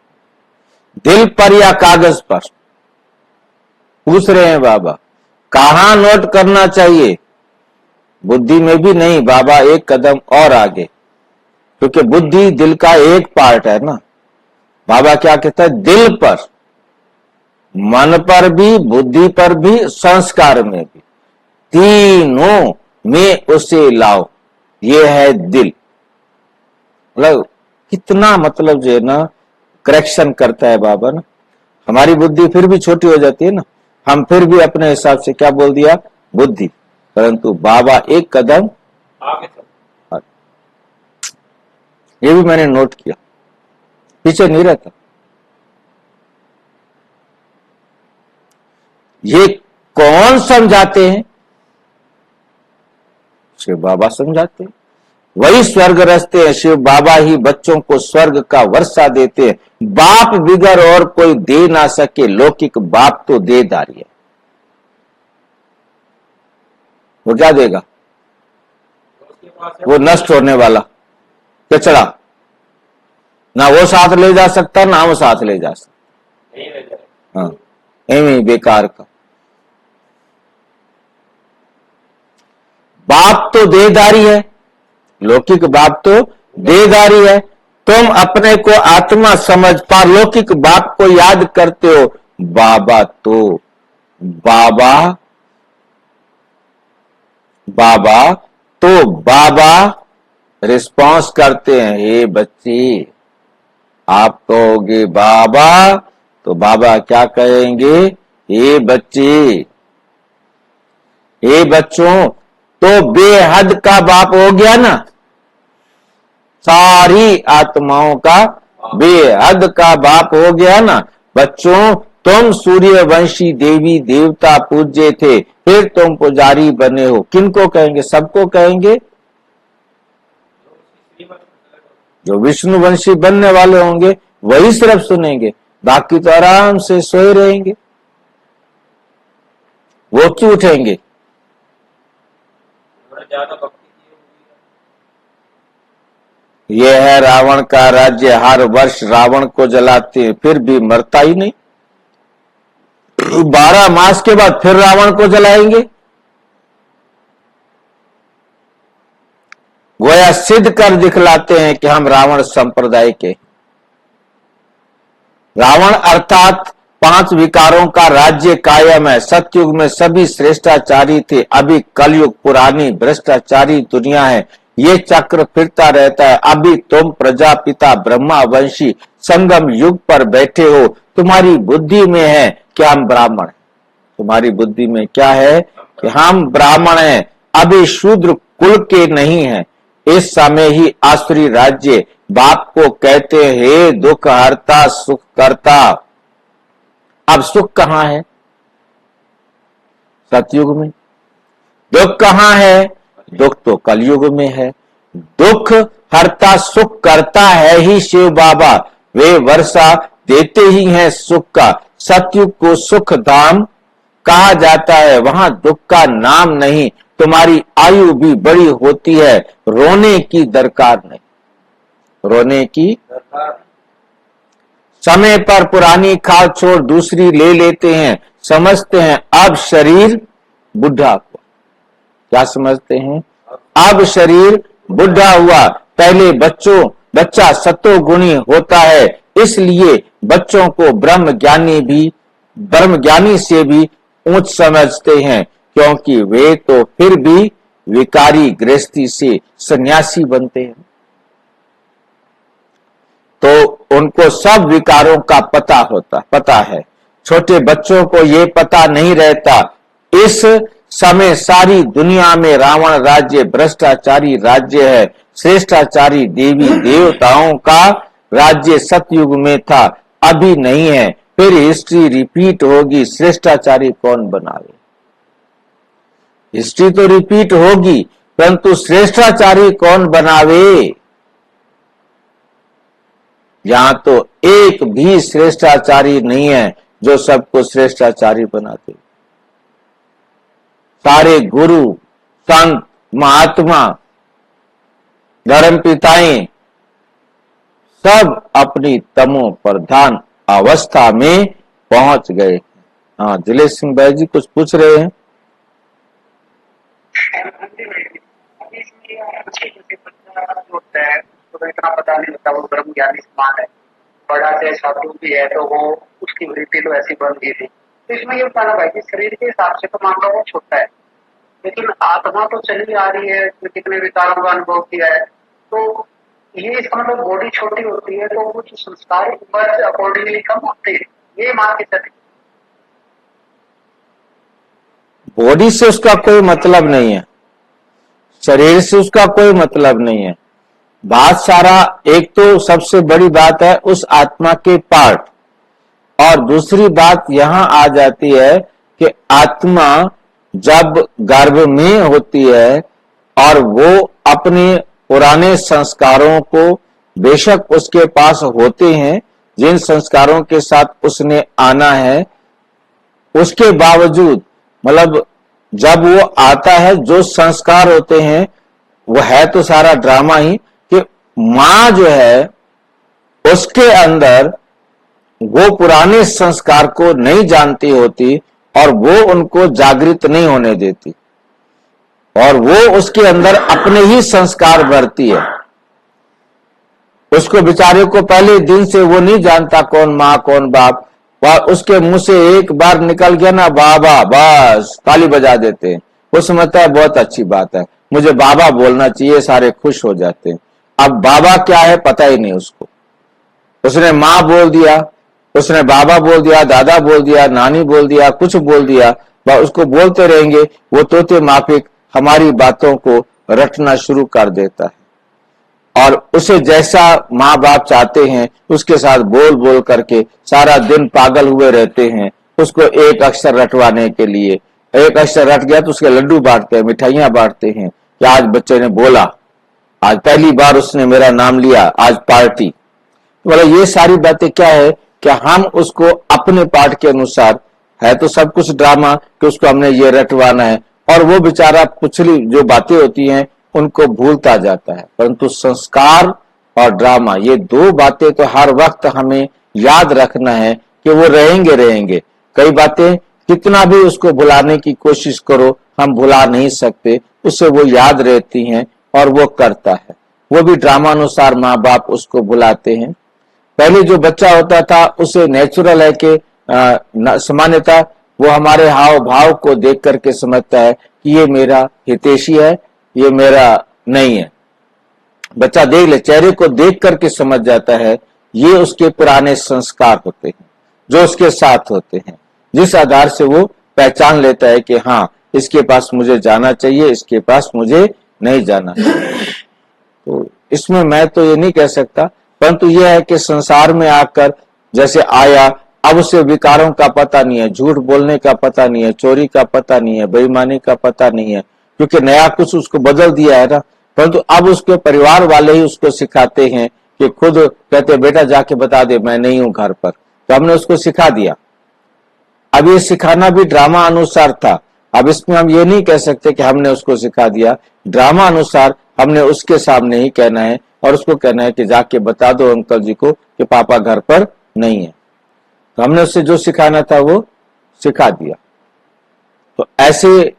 दिल पर या कागज पर? पूछ रहे हैं बाबा। कहां नोट करना चाहिए? बुद्धि में भी नहीं, बाबा एक कदम और आगे, क्योंकि बुद्धि दिल का एक पार्ट है ना। बाबा क्या कहता है? दिल पर, मन पर भी, बुद्धि पर भी, संस्कार में भी, तीनों में उसे लाओ। ये है दिल। मतलब कितना, मतलब जो है ना करेक्शन करता है बाबा ना। हमारी बुद्धि फिर भी छोटी हो जाती है ना, हम फिर भी अपने हिसाब से क्या बोल दिया? बुद्धि। परंतु बाबा एक कदम आगे चल। ये भी मैंने नोट किया, पीछे नहीं रहता। ये कौन समझाते हैं? शिव बाबा समझाते हैं। वही स्वर्ग रचते हैं। शिव बाबा ही बच्चों को स्वर्ग का वर्षा देते हैं। बाप बिगर और कोई दे ना सके, लौकिक बाप तो देदारी है। वो क्या देगा? तो उसके पास है वो नष्ट होने वाला कचरा, ना वो साथ ले जा सकता ना वो साथ ले जा सकता। नहीं रह जाए। हाँ, एवं बेकार का। बाप तो देदारी है, लौकिक बाप तो देदारी है। तुम अपने को आत्मा समझ पार लौकिक बाप को याद करते हो। बाबा तो बाबा रिस्पॉन्स करते हैं, हे बच्चे, आप कहोगे बाबा तो बाबा क्या कहेंगे? हे बच्चे, हे बच्चों, तो बेहद का बाप हो गया ना, सारी आत्माओं का बेहद का बाप हो गया ना। बच्चों, तुम सूर्यवंशी देवी देवता पूज्य थे, फिर तुम पुजारी बने हो। किनको कहेंगे? सबको कहेंगे। जो विष्णुवंशी बनने वाले होंगे वही सिर्फ सुनेंगे, बाकी तो आराम से सोए रहेंगे, वो क्यों उठेंगे? ज्यादा भक्ति यह है रावण का राज्य। हर वर्ष रावण को जलाते हैं, फिर भी मरता ही नहीं। 12 मास के बाद फिर रावण को जलाएंगे। गोया सिद्ध कर दिखलाते हैं कि हम रावण संप्रदाय के। रावण अर्थात 5 विकारों का राज्य कायम है। सतयुग में सभी श्रेष्ठाचारी थे, अभी कलयुग पुरानी भ्रष्टाचारी दुनिया है। ये चक्र फिरता रहता है। अभी तुम प्रजापिता ब्रह्मा वंशी संगम युग पर बैठे हो। तुम्हारी बुद्धि में है कि हम ब्राह्मण हैं। तुम्हारी बुद्धि में क्या है? कि हम ब्राह्मण हैं, अभी शूद्र कुल के नहीं हैं। इस समय ही आसुरी राज्य बाप को कहते हैं, हे दुख हरता सुख करता। अब सुख कहां है? सतयुग में। दुख कहां है? दुख तो कलयुग में है। दुख हरता सुख करता है ही शिव बाबा। वे वर्षा देते ही हैं सुख का। सतयुग को सुख धाम कहा जाता है, वहां दुख का नाम नहीं। तुम्हारी आयु भी बड़ी होती है, रोने की दरकार नहीं। रोने की दरकार समय पर पुरानी खाद छोड़ दूसरी ले लेते हैं। समझते हैं अब शरीर बुढ़ा हुआ। क्या समझते हैं? अब शरीर बुढ़ा हुआ। पहले बच्चा सतोगुणी होता है, इसलिए बच्चों को ब्रह्म ज्ञानी से भी ऊंच समझते हैं, क्योंकि वे तो फिर भी विकारी गृहस्थी से सन्यासी बनते हैं। तो उनको सब विकारों का पता है। छोटे बच्चों को ये पता नहीं रहता। इस समय सारी दुनिया में रावण राज्य भ्रष्टाचारी राज्य है। श्रेष्ठाचारी देवी देवताओं का राज्य सतयुग में था, अभी नहीं है। फिर हिस्ट्री रिपीट होगी। श्रेष्ठाचारी कौन बनावे? हिस्ट्री तो रिपीट होगी, परंतु श्रेष्ठाचारी कौन बनावे? यहां तो एक भी श्रेष्ठाचारी नहीं है जो सबको श्रेष्ठाचारी बनाते। सारे गुरु संत महात्मा धर्म पिताएं सब अपनी तमो प्रधान अवस्था में पहुंच गए। हाँ, दिलेश सिंह भाई जी कुछ पूछ रहे हैं। तो इतना पता नहीं लगता, वो ब्रह्म ज्ञानी समान है, बड़ा से साधु भी है, तो वो उसकी वृत्ति तो ऐसी बन गई थी। तो इसमें ये बताना भाई कि शरीर के हिसाब से तो मान लो वो छोटा है, लेकिन आत्मा तो चली आ रही है, कितने विकारों का अनुभव किया है। तो ये इसका मतलब बॉडी छोटी होती है तो कुछ संस्कार अकॉर्डिंगली कम होते हैं, ये मान के चले। बॉडी से उसका कोई मतलब नहीं है, शरीर से उसका कोई मतलब नहीं है। बात सारा, एक तो सबसे बड़ी बात है उस आत्मा के पार्ट, और दूसरी बात यहां आ जाती है कि आत्मा जब गर्भ में होती है और वो अपने पुराने संस्कारों को बेशक उसके पास होते हैं, जिन संस्कारों के साथ उसने आना है, उसके बावजूद मतलब जब वो आता है जो संस्कार होते हैं वो है तो सारा ड्रामा ही, कि मां जो है उसके अंदर वो पुराने संस्कार को नहीं जानती होती और वो उनको जागृत नहीं होने देती और वो उसके अंदर अपने ही संस्कार भरती है। उसको बेचारे को पहले दिन से वो नहीं जानता कौन माँ कौन बाप, और उसके मुंह से एक बार निकल गया ना बाबा, बस ताली बजा देते हैं। वो समझता है बहुत अच्छी बात है, मुझे बाबा बोलना चाहिए, सारे खुश हो जाते हैं। अब बाबा क्या है पता ही नहीं उसको। उसने माँ बोल दिया, उसने बाबा बोल दिया, दादा बोल दिया, नानी बोल दिया, कुछ बोल दिया, वह उसको बोलते रहेंगे। वो तोते माफिक हमारी बातों को रटना शुरू कर देता है और उसे जैसा माँ बाप चाहते हैं उसके साथ बोल बोल करके सारा दिन पागल हुए रहते हैं, उसको एक अक्षर रटवाने के लिए। एक अक्षर रट गया तो उसके लड्डू बांटते हैं, मिठाइयां बांटते हैं कि आज बच्चे ने बोला, आज पहली बार उसने मेरा नाम लिया, आज पार्टी। मतलब ये सारी बातें क्या है कि हम उसको अपने पाठ के अनुसार, है तो सब कुछ ड्रामा कि उसको हमने ये रटवाना है, और वो बेचारा पिछली जो बातें होती हैं उनको भूलता जाता है। परंतु संस्कार और ड्रामा ये दो बातें तो हर वक्त हमें याद रखना है कि वो रहेंगे। कई बातें कितना भी उसको भुलाने की कोशिश करो हम भुला नहीं सकते, उससे वो याद रहती हैं और वो करता है। वो भी ड्रामा अनुसार माँ बाप उसको बुलाते हैं। पहले जो बच्चा होता था उसे नेचुरल है कि सामान्यतः वो हमारे हाव भाव को देख करके समझता है कि ये मेरा हितैषी है, ये मेरा नहीं है। बच्चा देख ले, चेहरे को देख करके समझ जाता है ये उसके पुराने संस्कार होते हैं जो उसके साथ होते हैं, जिस आधार से वो पहचान लेता है कि हाँ इसके पास मुझे जाना चाहिए, इसके पास मुझे नहीं जाना चाहिए। तो इसमें मैं तो ये नहीं कह सकता, परंतु यह है कि संसार में आकर जैसे आया, अब उसे विकारों का पता नहीं है, झूठ बोलने का पता नहीं है, चोरी का पता नहीं है, बेईमानी का पता नहीं है, क्योंकि नया कुछ उसको बदल दिया है ना। परंतु अब उसके परिवार वाले ही उसको सिखाते हैं कि खुद कहते बेटा जाके बता दे मैं नहीं हूं घर पर, तो हमने उसको सिखा दिया। अब ये सिखाना भी ड्रामा अनुसार था। अब इसमें हम ये नहीं कह सकते कि हमने उसको सिखा दिया, ड्रामा अनुसार हमने उसके सामने ही कहना है और उसको कहना है कि जाके बता दो अंकल जी को कि पापा घर पर नहीं है। तो हमने उससे जो सिखाना था वो सिखा दिया। तो ऐसे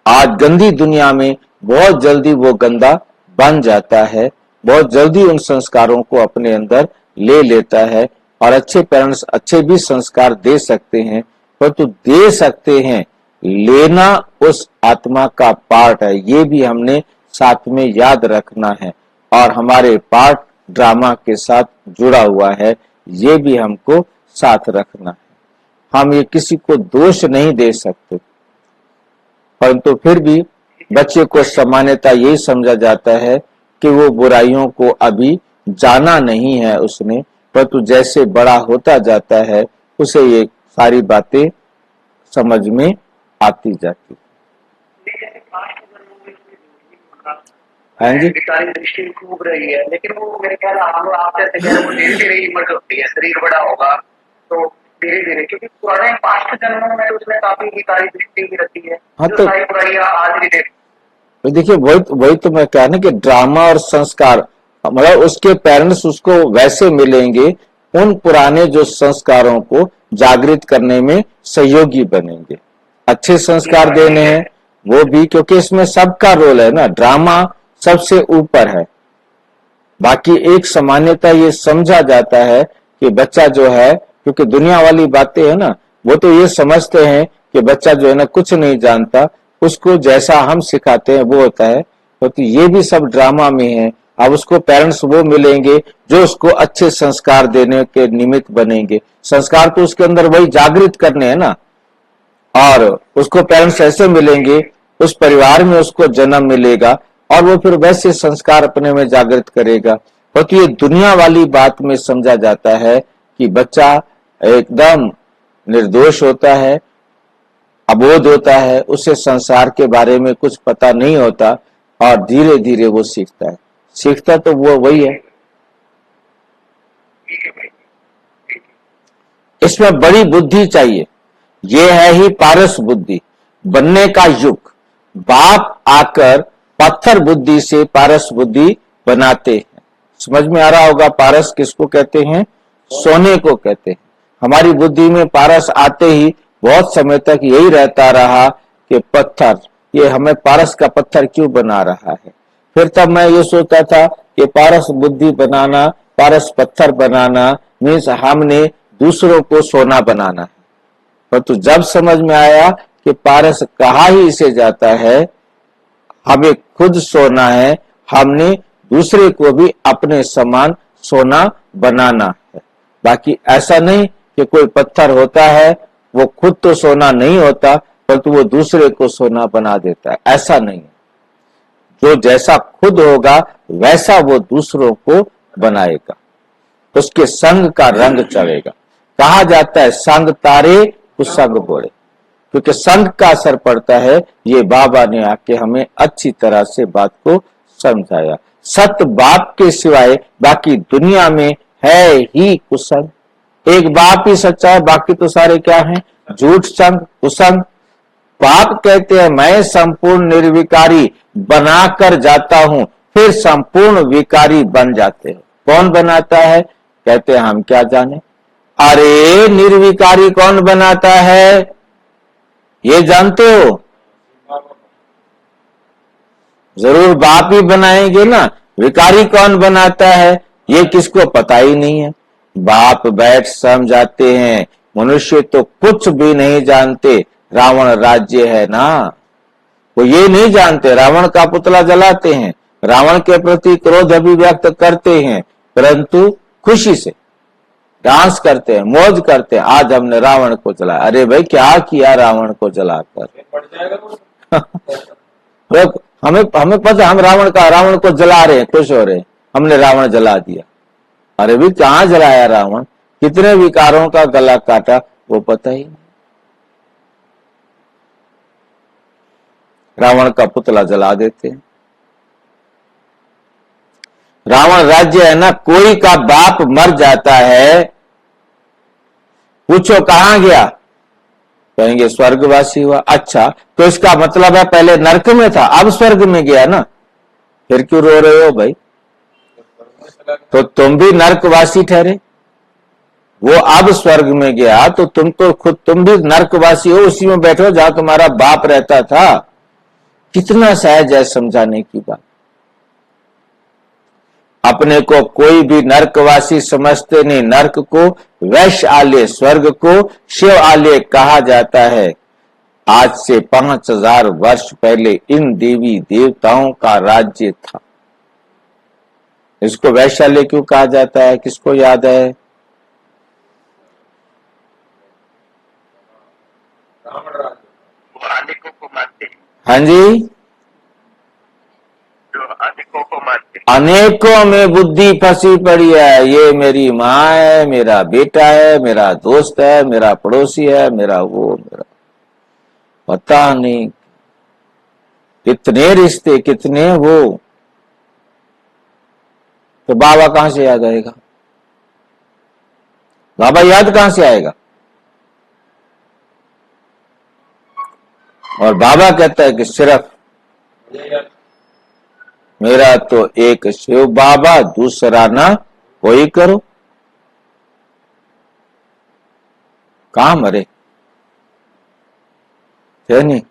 आज गंदी दुनिया में बहुत जल्दी वो गंदा बन जाता है, बहुत जल्दी उन संस्कारों को अपने अंदर ले लेता है। और अच्छे पेरेंट्स अच्छे भी संस्कार दे सकते हैं, परंतु दे सकते हैं, लेना उस आत्मा का पार्ट है, ये भी हमने साथ में याद रखना है। और हमारे पार्ट ड्रामा के साथ जुड़ा हुआ है, ये भी हमको साथ रखना है। हम ये किसी को दोष नहीं दे सकते, परंतु फिर भी बच्चे को सामान्यता यही समझा जाता है कि वो बुराइयों को अभी जाना नहीं है उसने, परंतु जैसे बड़ा होता जाता है उसे ये सारी बातें समझ में आती जाती। हाँ जी, विकारी दृष्टि खूब रही है, लेकिन वो मेरे ख्याल हम आप जैसे कह रहे वो धीरे धीरे ही इमर्ज होती है, शरीर बड़ा होगा तो धीरे धीरे, क्योंकि पुराने पास्ट जन्मों में उसमें काफी विकारी दृष्टि भी रहती है। हाँ, जो तो सारी बुराइयां आज भी देख, देखिए वही तो मैं कह ना कि ड्रामा और संस्कार, मतलब उसके पेरेंट्स उसको वैसे मिलेंगे, उन पुराने जो संस्कारों को जागृत करने में सहयोगी बनेंगे। अच्छे संस्कार देने हैं वो भी, क्योंकि इसमें सबका रोल है ना, ड्रामा सबसे ऊपर है। बाकी एक सामान्यता ये समझा जाता है कि बच्चा जो है, क्योंकि दुनिया वाली बातें है ना, वो तो ये समझते हैं कि बच्चा जो है ना कुछ नहीं जानता, उसको जैसा हम सिखाते हैं वो होता है। तो ये भी सब ड्रामा में है। अब उसको पेरेंट्स वो मिलेंगे जो उसको अच्छे संस्कार देने के निमित्त बनेंगे। संस्कार तो उसके अंदर वही जागृत करने हैं ना, और उसको पेरेंट्स ऐसे मिलेंगे, उस परिवार में उसको जन्म मिलेगा और वो फिर वैसे संस्कार अपने में जागृत करेगा। और तो ये दुनिया वाली बात में समझा जाता है कि बच्चा एकदम निर्दोष होता है, अबोध होता है, उसे संसार के बारे में कुछ पता नहीं होता, और धीरे धीरे वो सीखता है। सीखता तो वो वही है। ठीक है भाई। इसमें बड़ी बुद्धि चाहिए। ये है ही पारस बुद्धि बनने का युग। बाप आकर पत्थर बुद्धि से पारस बुद्धि बनाते हैं। समझ में आ रहा होगा पारस किसको कहते हैं? सोने को कहते हैं। हमारी बुद्धि में पारस आते ही बहुत समय तक यही रहता रहा कि पत्थर, ये हमें पारस का पत्थर क्यों बना रहा है। फिर तब मैं ये सोचता था कि पारस बुद्धि बनाना, पारस पत्थर बनाना मीन्स हमने दूसरों को सोना बनाना है। परंतु जब समझ में आया कि पारस कहा ही इसे जाता है, हमें खुद सोना है, हमने दूसरे को भी अपने समान सोना बनाना है। बाकी ऐसा नहीं कि कोई पत्थर होता है वो खुद तो सोना नहीं होता परंतु वो दूसरे को सोना बना देता है, ऐसा नहीं। जो जैसा खुद होगा वैसा वो दूसरों को बनाएगा, उसके संग का रंग चढ़ेगा। कहा जाता है संग तारे कुसंग बोले, क्योंकि संग का असर पड़ता है। ये बाबा ने आके हमें अच्छी तरह से बात को समझाया। सत्य बाप के सिवाय बाकी दुनिया में है ही कुसंग। एक बाप ही सच्चा है, बाकी तो सारे क्या हैं? झूठ संग कुसंग। बाप कहते हैं मैं संपूर्ण निर्विकारी बनाकर जाता हूं, फिर संपूर्ण विकारी बन जाते हैं। कौन बनाता है? कहते हैं हम क्या जाने। अरे निर्विकारी कौन बनाता है ये जानते हो? जरूर बाप ही बनाएंगे ना। विकारी कौन बनाता है ये किसको पता ही नहीं है। बाप बैठ समझाते हैं। मनुष्य तो कुछ भी नहीं जानते, रावण राज्य है ना, वो ये नहीं जानते। रावण का पुतला जलाते हैं, रावण के प्रति क्रोध अभिव्यक्त करते हैं, परंतु खुशी से डांस करते हैं, मौज करते हैं। आज हमने रावण को जलाया। अरे भाई क्या किया रावण को जलाकर? हमें हमें पता, हम रावण को जला रहे हैं, खुश हो रहे हैं, हमने रावण जला दिया। अरे भाई कहाँ जलाया रावण? कितने विकारों का गला काटा वो पता ही नहीं। रावण का पुतला जला देते हैं। रावण राज्य है ना, कोई का बाप मर जाता है, पूछो कहां गया, कहेंगे स्वर्गवासी हुआ। अच्छा तो इसका मतलब है पहले नरक में था अब स्वर्ग में गया ना, फिर क्यों रो रहे हो भाई? तो तुम भी नरकवासी ठहरे। वो अब स्वर्ग में गया तो तुम भी नरकवासी हो, उसी में बैठो जहां तुम्हारा बाप रहता था। कितना सहज है समझाने की बात। अपने को कोई भी नरकवासी समझते नहीं। नरक को वैश्य आलय, स्वर्ग को शिव आलय कहा जाता है। आज से 5000 वर्ष पहले इन देवी देवताओं का राज्य था। इसको वैश्यालय क्यों कहा जाता है? किसको याद है? वो अनेकों को मानते हैं, हाँ जी, जो अनेकों को मानते हैं। अनेकों में बुद्धि फंसी पड़ी है। ये मेरी माँ है, मेरा बेटा है, मेरा दोस्त है, मेरा पड़ोसी है, मेरा वो, मेरा पता नहीं कितने रिश्ते, कितने वो। तो बाबा कहां से याद आएगा? बाबा याद कहां से आएगा? और बाबा कहता है कि सिर्फ मेरा तो एक शिव बाबा, दूसरा ना कोई करो। कहां मरे है नहीं।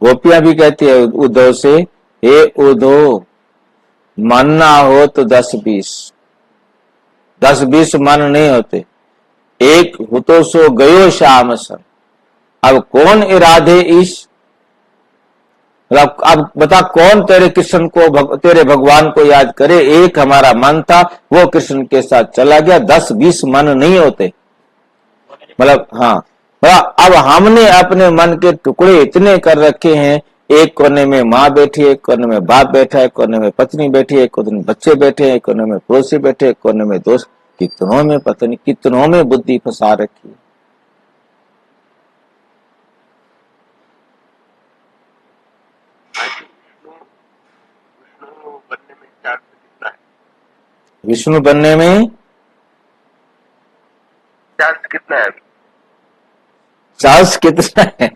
गोपियां भी कहती है उद्धव से, हे उद्धव मन ना हो तो 10-20, 10-20 मन नहीं होते, एक हो तो सो गयो श्याम सन। अब कौन इरादे ईश? अब बता कौन तेरे कृष्ण को, तेरे भगवान को याद करे? एक हमारा मन था वो कृष्ण के साथ चला गया, 10-20 मन नहीं होते। मतलब हाँ, अब हमने अपने मन के टुकड़े इतने कर रखे हैं। एक कोने में माँ बैठी है, एक कोने में बाप बैठा है, एक कोने में पत्नी बैठी है, एक कोने में बच्चे बैठे हैं, एक कोने में पड़ोसी बैठे, एक कोने में दोस्त। कितनों में पता नहीं कितनों में बुद्धि फंसा रखी है। विष्णु बनने में चांस कितना है? चांस कितना है?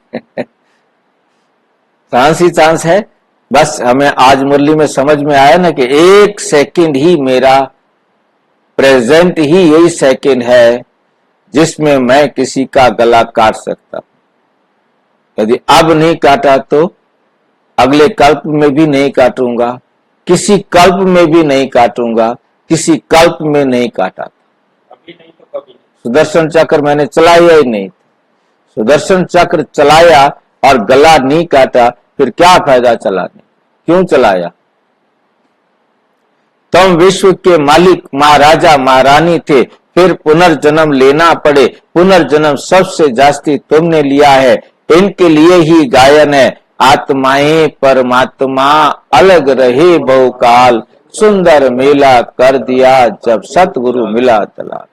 चांस ही चांस है। बस हमें आज मुरली में समझ में आया ना कि 1 सेकंड ही मेरा, प्रेजेंट ही यही सेकंड है जिसमें मैं किसी का गला काट सकता। यदि अब नहीं काटा तो अगले कल्प में भी नहीं काटूंगा, किसी कल्प में भी नहीं काटूंगा, किसी कल्प में नहीं काटा। अभी नहीं तो कभी नहीं। सुदर्शन चक्र मैंने चलाया ही नहीं। सुदर्शन चक्र चलाया और गला नहीं काटा, फिर क्या फायदा चलाने? क्यों चलाया? तुम विश्व के मालिक महाराजा महारानी थे, फिर पुनर्जन्म लेना पड़े। पुनर्जन्म सबसे जास्ती तुमने लिया है, इनके लिए ही गायन है। आत्माएं परमात्मा अलग रहे बहुकाल, सुंदर मेला कर दिया जब सतगुरु मिला तलाल।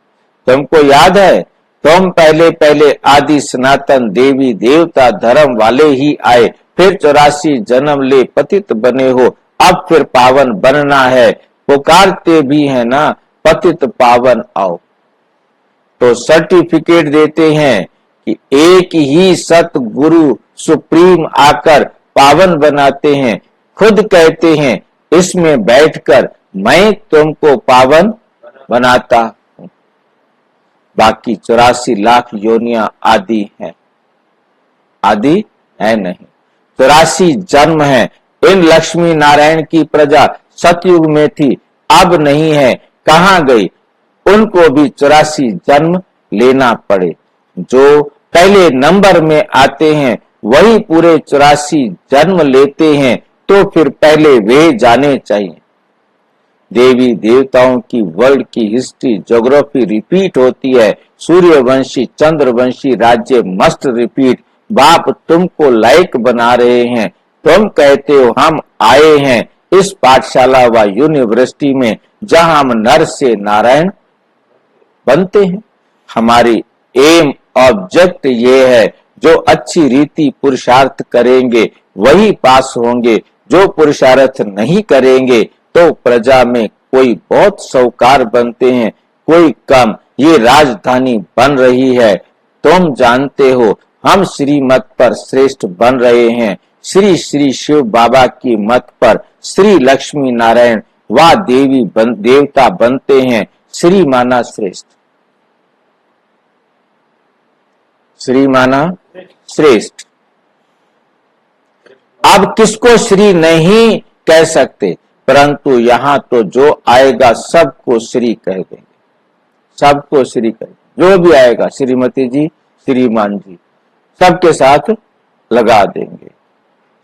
तुमको याद है, तुम पहले पहले आदि सनातन देवी देवता धर्म वाले ही आए, फिर 84 जन्म ले पतित बने हो, अब फिर पावन बनना है। पुकारते भी है ना पतित पावन आओ। तो सर्टिफिकेट देते हैं कि एक ही सतगुरु सुप्रीम आकर पावन बनाते हैं। खुद कहते हैं इसमें बैठकर मैं तुमको पावन बनाता हूं। बाकी 84 लाख योनियां आदि हैं, आदि है नहीं। 84 जन्म है। इन लक्ष्मी नारायण की प्रजा सतयुग में थी, अब नहीं है, कहां गई? उनको भी 84 जन्म लेना पड़े। जो पहले नंबर में आते हैं वही पूरे 84 जन्म लेते हैं, तो फिर पहले वे जाने चाहिए। देवी देवताओं की वर्ल्ड की हिस्ट्री ज्योग्राफी रिपीट होती है। सूर्यवंशी चंद्रवंशी राज्य मस्ट रिपीट। बाप तुमको लायक बना रहे हैं, तुम कहते हो हम आए हैं इस पाठशाला व यूनिवर्सिटी में जहां हम नर से नारायण बनते हैं। हमारी एम ऑब्जेक्ट ये है, जो अच्छी रीति पुरुषार्थ करेंगे वही पास होंगे, जो पुरुषार्थ नहीं करेंगे तो प्रजा में कोई बहुत साहूकार बनते हैं, कोई कम। ये राजधानी बन रही है, तुम जानते हो हम श्री मत पर श्रेष्ठ बन रहे हैं। श्री श्री शिव बाबा की मत पर श्री लक्ष्मी नारायण व देवी देवता बनते हैं। श्री माना श्रेष्ठ, श्री माना श्रेष्ठ। अब किसको श्री नहीं कह सकते, परंतु यहां तो जो आएगा सबको श्री कह देंगे, सबको श्री कह देंगे। जो भी आएगा श्रीमती जी श्रीमान जी सबके साथ लगा देंगे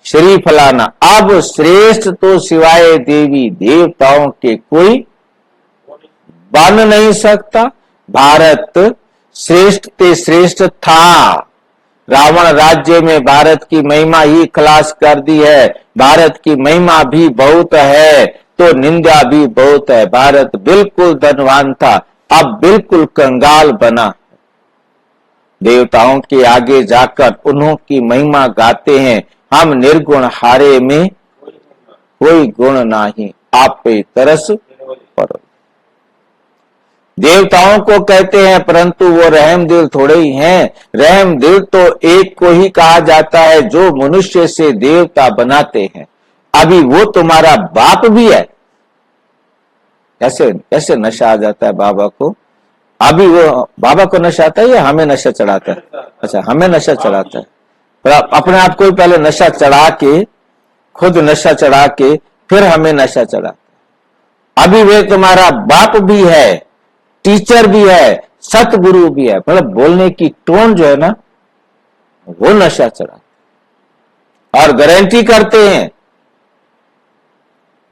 श्री फलाना। अब श्रेष्ठ तो सिवाय देवी देवताओं के कोई बन नहीं सकता। भारत श्रेष्ठ ते श्रेष्ठ था। रावण राज्य में भारत की महिमा ही खलास कर दी है। भारत की महिमा भी बहुत है तो निंदा भी बहुत है। भारत बिल्कुल धनवान था, अब बिल्कुल कंगाल बना। देवताओं के आगे जाकर उन्हों की महिमा गाते हैं, हम निर्गुण हारे में कोई गुण नहीं, आप पे तरस पड़ो। देवताओं को कहते हैं, परंतु वो रहम दिल थोड़े ही हैं। रहम दिल तो एक को ही कहा जाता है जो मनुष्य से देवता बनाते हैं। अभी वो तुम्हारा बाप भी है। कैसे कैसे नशा आ जाता है बाबा को। अभी वो बाबा को नशा आता है या हमें नशा चढ़ाता है? अच्छा, हमें नशा चढ़ाता है। पर अपने आप को पहले नशा चढ़ा के, खुद नशा चढ़ा के फिर हमें नशा चढ़ाता है। अभी वे तुम्हारा बाप भी है, टीचर भी है, सतगुरु भी है। मतलब बोलने की टोन जो है ना वो नशा चढ़ा। और गारंटी करते हैं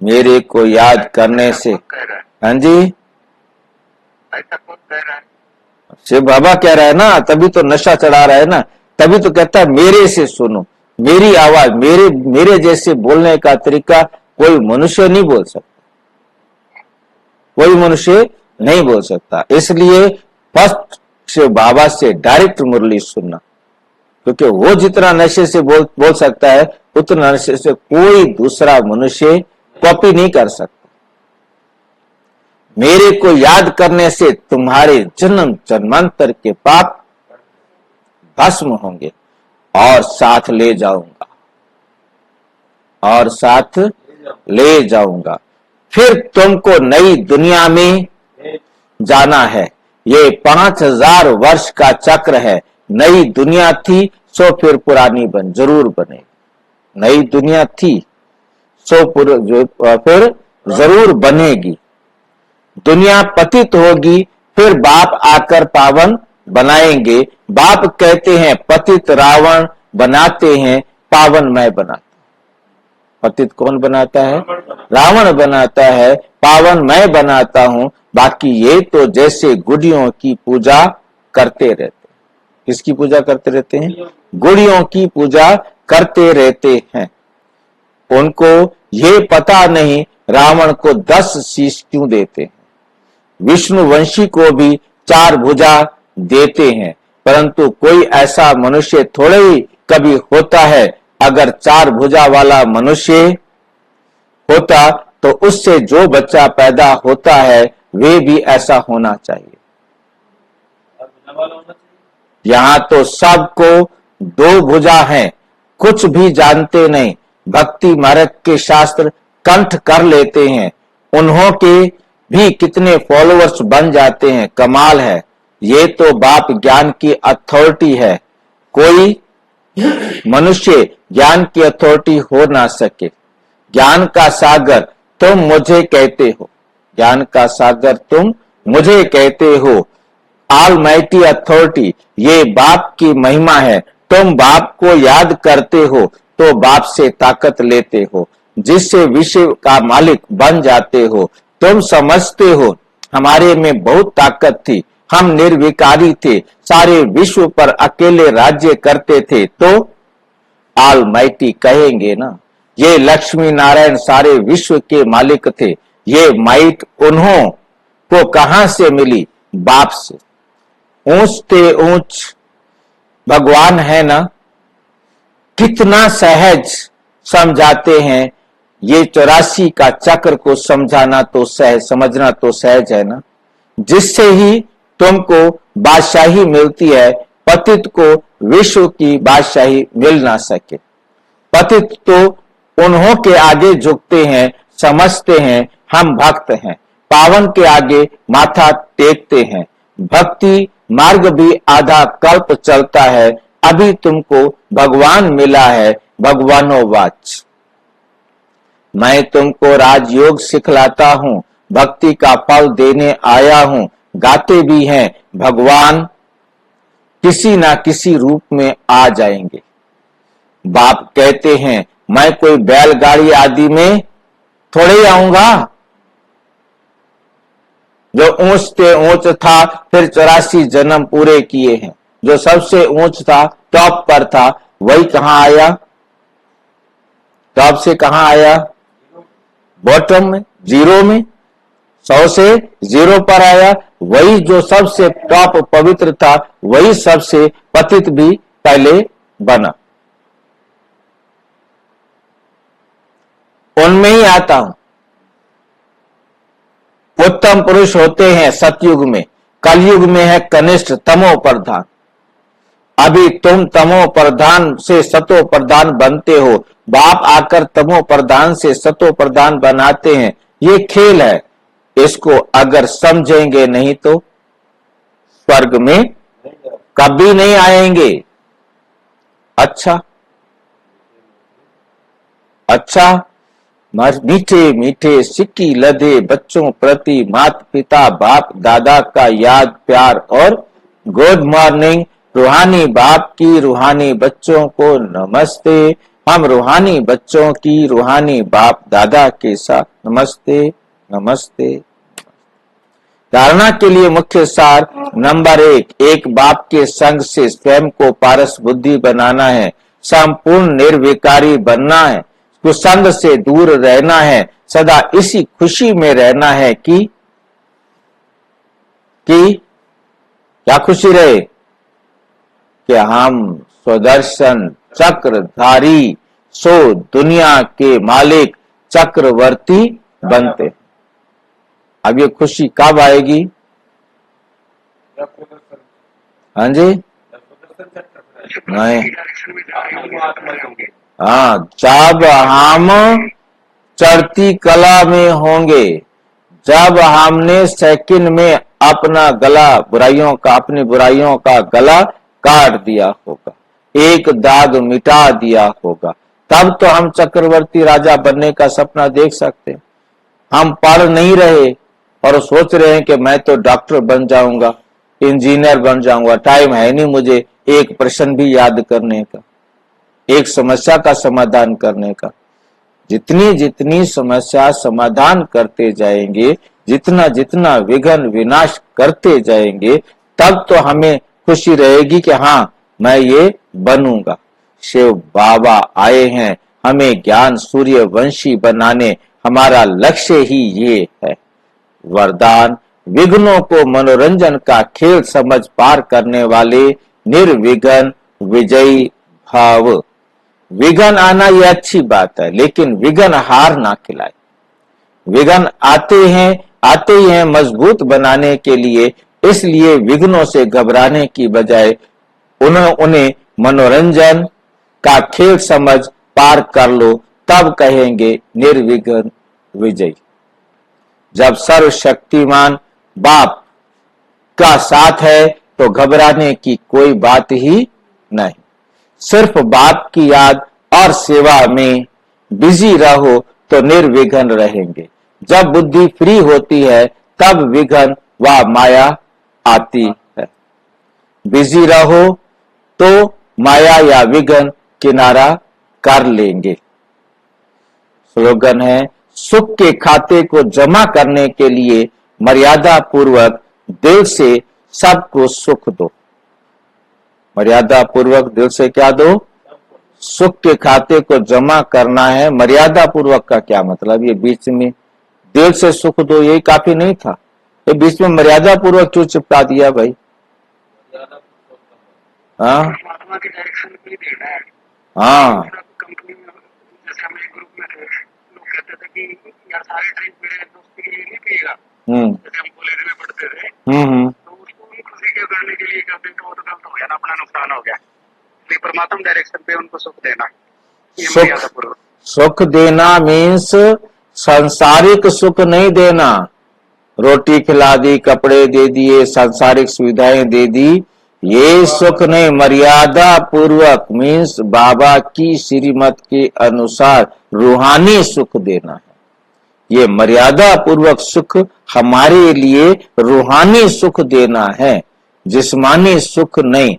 मेरे को याद करने से। हाँ जी, ऐसा कौन कह रहा है? शिव बाबा कह रहा है ना, तभी तो नशा चढ़ा रहा है ना। तभी तो कहता है मेरे से सुनो, मेरी आवाज, मेरे जैसे बोलने का तरीका कोई मनुष्य नहीं बोल सकता, कोई मनुष्य नहीं बोल सकता। इसलिए फर्स्ट शिव बाबा से डायरेक्ट मुरली सुनना, क्योंकि वो जितना नशे से बोल सकता है उतना नशे से कोई दूसरा मनुष्य कॉपी नहीं कर सकता। मेरे को याद करने से तुम्हारे जन्म जन्मांतर के पाप भस्म होंगे और साथ ले जाऊंगा, और साथ ले जाऊंगा। फिर तुमको नई दुनिया में जाना है। ये 5000 वर्ष का चक्र है। नई दुनिया थी सो फिर पुरानी जरूर बनेगी। नई दुनिया थी सो फिर जरूर बनेगी। दुनिया पतित होगी, फिर बाप आकर पावन बनाएंगे। बाप कहते हैं पतित रावण बनाते हैं, पावन मैं बनाता। पतित कौन बनाता है? रावण बनाता है, पावन मैं बनाता हूं। बाकी ये तो जैसे गुड़ियों की पूजा करते रहते हैं। किसकी पूजा करते रहते हैं? गुड़ियों की पूजा करते रहते हैं। उनको ये पता नहीं रावण को 10 शीश क्यों देते हैं। विष्णुवंशी को भी 4 भुजा देते हैं, परंतु कोई ऐसा मनुष्य थोड़े ही कभी होता है। अगर 4 भुजा वाला मनुष्य होता तो उससे जो बच्चा पैदा होता है वे भी ऐसा होना चाहिए। यहाँ तो सबको 2 भुजा हैं, कुछ भी जानते नहीं, भक्ति मार्ग के शास्त्र कंठ कर लेते हैं। उन्हों के भी कितने फॉलोअर्स बन जाते हैं, कमाल है। ये तो बाप ज्ञान की अथॉरिटी है। कोई मनुष्य ज्ञान की अथॉरिटी हो ना सके। ज्ञान का सागर तुम मुझे कहते हो, ज्ञान का सागर तुम मुझे कहते हो। ऑलमाइटी अथॉरिटी, ये बाप की महिमा है। तुम बाप को याद करते हो तो बाप से ताकत लेते हो, जिससे विश्व का मालिक बन जाते हो। तुम समझते हो हमारे में बहुत ताकत थी, हम निर्विकारी थे, सारे विश्व पर अकेले राज्य करते थे। तो ऑलमाइटी कहेंगे ना, ये लक्ष्मी नारायण सारे विश्व के मालिक थे। ये माइट उन्हों को कहां से मिली? बाप से। ऊंच ते ऊंच भगवान है ना, कितना सहज समझाते हैं। ये 84 का चक्र को समझाना तो सहज, समझना तो सहज है ना, जिससे ही तुमको बादशाही मिलती है। पतित को विश्व की बादशाही मिल ना सके। पतित तो उन्हों के आगे झुकते हैं, समझते हैं हम भक्त हैं, पावन के आगे माथा टेकते हैं। भक्ति मार्ग भी आधा कल्प चलता है, अभी तुमको भगवान मिला है। भगवानोवाच, मैं तुमको राजयोग सिखलाता हूं, भक्ति का फल देने आया हूं। गाते भी हैं भगवान किसी ना किसी रूप में आ जाएंगे। बाप कहते हैं मैं कोई बैलगाड़ी आदि में थोड़े आऊंगा। जो ऊंच से ऊंच था, फिर 84 जन्म पूरे किए हैं। जो सबसे ऊंच था, टॉप पर था, वही कहां आया? टॉप से कहां आया? बॉटम में, जीरो में, 100 से 0 पर आया। वही जो सबसे टॉप पवित्र था, वही सबसे पतित भी पहले बना। उनमें ही आता हूं। उत्तम पुरुष होते हैं सतयुग में, कलयुग में है कनिष्ठ तमो प्रधान। अभी तुम तमो प्रधान से सतो प्रधान बनते हो। बाप आकर तमो प्रधान से सतो प्रधान बनाते हैं। ये खेल है, इसको अगर समझेंगे नहीं तो स्वर्ग में कभी नहीं आएंगे। अच्छा अच्छा, मीठे मीठे सिक्की लदे बच्चों प्रति माता पिता बाप दादा का याद प्यार और गुड मॉर्निंग। रूहानी बाप की रूहानी बच्चों को नमस्ते। हम रूहानी बच्चों की रूहानी बाप दादा के साथ नमस्ते नमस्ते। धारणा के लिए मुख्य सार नंबर 1, एक बाप के संग से स्वयं को पारस बुद्धि बनाना है, संपूर्ण निर्विकारी बनना है, कुसंग से दूर रहना है, सदा इसी खुशी में रहना है कि क्या खुशी रहे कि हम स्वदर्शन चक्रधारी सो दुनिया के मालिक चक्रवर्ती बनते। अब ये खुशी कब आएगी? जब प्रदर्शन हाँ जी, जब प्रदर्शन चल रहा है नहीं, डायरेक्शन में जा रहे अपनी होंगे, बात कर रहे होंगे। हाँ, जब हम चढ़ती कला में होंगे, जब हमने सेकंड में अपना गला अपनी बुराइयों का गला काट दिया होगा, एक दाग मिटा दिया होगा, तब तो हम चक्रवर्ती राजा बनने का सपना देख सकते हैं। हम पढ़ नहीं रहे और सोच रहे हैं कि मैं तो डॉक्टर बन जाऊंगा, इंजीनियर बन जाऊंगा, टाइम है नहीं मुझे एक प्रश्न भी याद करने का, एक समस्या का समाधान करने का। जितनी जितनी समस्या समाधान करते जाएंगे, जितना जितना विघ्न विनाश करते जाएंगे, तब तो हमें खुशी रहेगी कि हाँ मैं ये बनूंगा। शिव बाबा आए हैं हमें ज्ञान सूर्यवंशी बनाने, हमारा लक्ष्य ही ये है। वरदान विघ्नों को मनोरंजन का खेल समझ पार करने वाले निर्विघ्न विजयी भाव। विघ्न आना ये अच्छी बात है, लेकिन विघ्न हार ना खिलाए। विघ्न आते ही हैं मजबूत बनाने के लिए, इसलिए विघ्नों से घबराने की बजाय उन्हें मनोरंजन का खेल समझ पार कर लो, तब कहेंगे निर्विघ्न विजय। जब सर्वशक्तिमान बाप का साथ है तो घबराने की कोई बात ही नहीं। सिर्फ बाप की याद और सेवा में बिजी रहो तो निर्विघ्न रहेंगे। जब बुद्धि फ्री होती है तब विघ्न व माया आती है। बिजी रहो तो माया या विघ्न किनारा कर लेंगे। स्लोगन है, सुख के खाते को जमा करने के लिए मर्यादा पूर्वक दिल से सबको सुख दो। मर्यादा पूर्वक दिल से क्या दो? सुख के खाते को जमा करना है। मर्यादा पूर्वक का क्या मतलब? ये बीच में दिल से सुख दो यही काफी नहीं था, ये बीच में मर्यादा पूर्वक क्यों चिपका दिया भाई? हाँ परमात्मा के डायरेक्शन में देना है। हाँ कंपनी में जैसे हम एक ग्रुप में थे, लोग कहते थे कि यार सारे टाइम मेरे दोस्त के लिए नहीं पिएगा। जैसे हम कॉलेज में पढ़ते थे तो उसको हम खुशी के करने के लिए कहते तो वो तो गलत हो गया ना, अपना नुकसान हो गया। इसलिए परमात्मा डायरेक्शन पे उनको सुख देना, ये मर्यादा पूर्वक। सुख देना मीन्स सांसारिक सुख नहीं देना। रोटी खिला दी, कपड़े दे दिए, सांसारिक सुविधाएं दे दी, ये सुख नहीं। मर्यादा पूर्वक मीन्स बाबा की श्रीमत के अनुसार रूहानी सुख देना है। ये मर्यादा पूर्वक सुख हमारे लिए रूहानी सुख देना है, जिस्मानी सुख नहीं।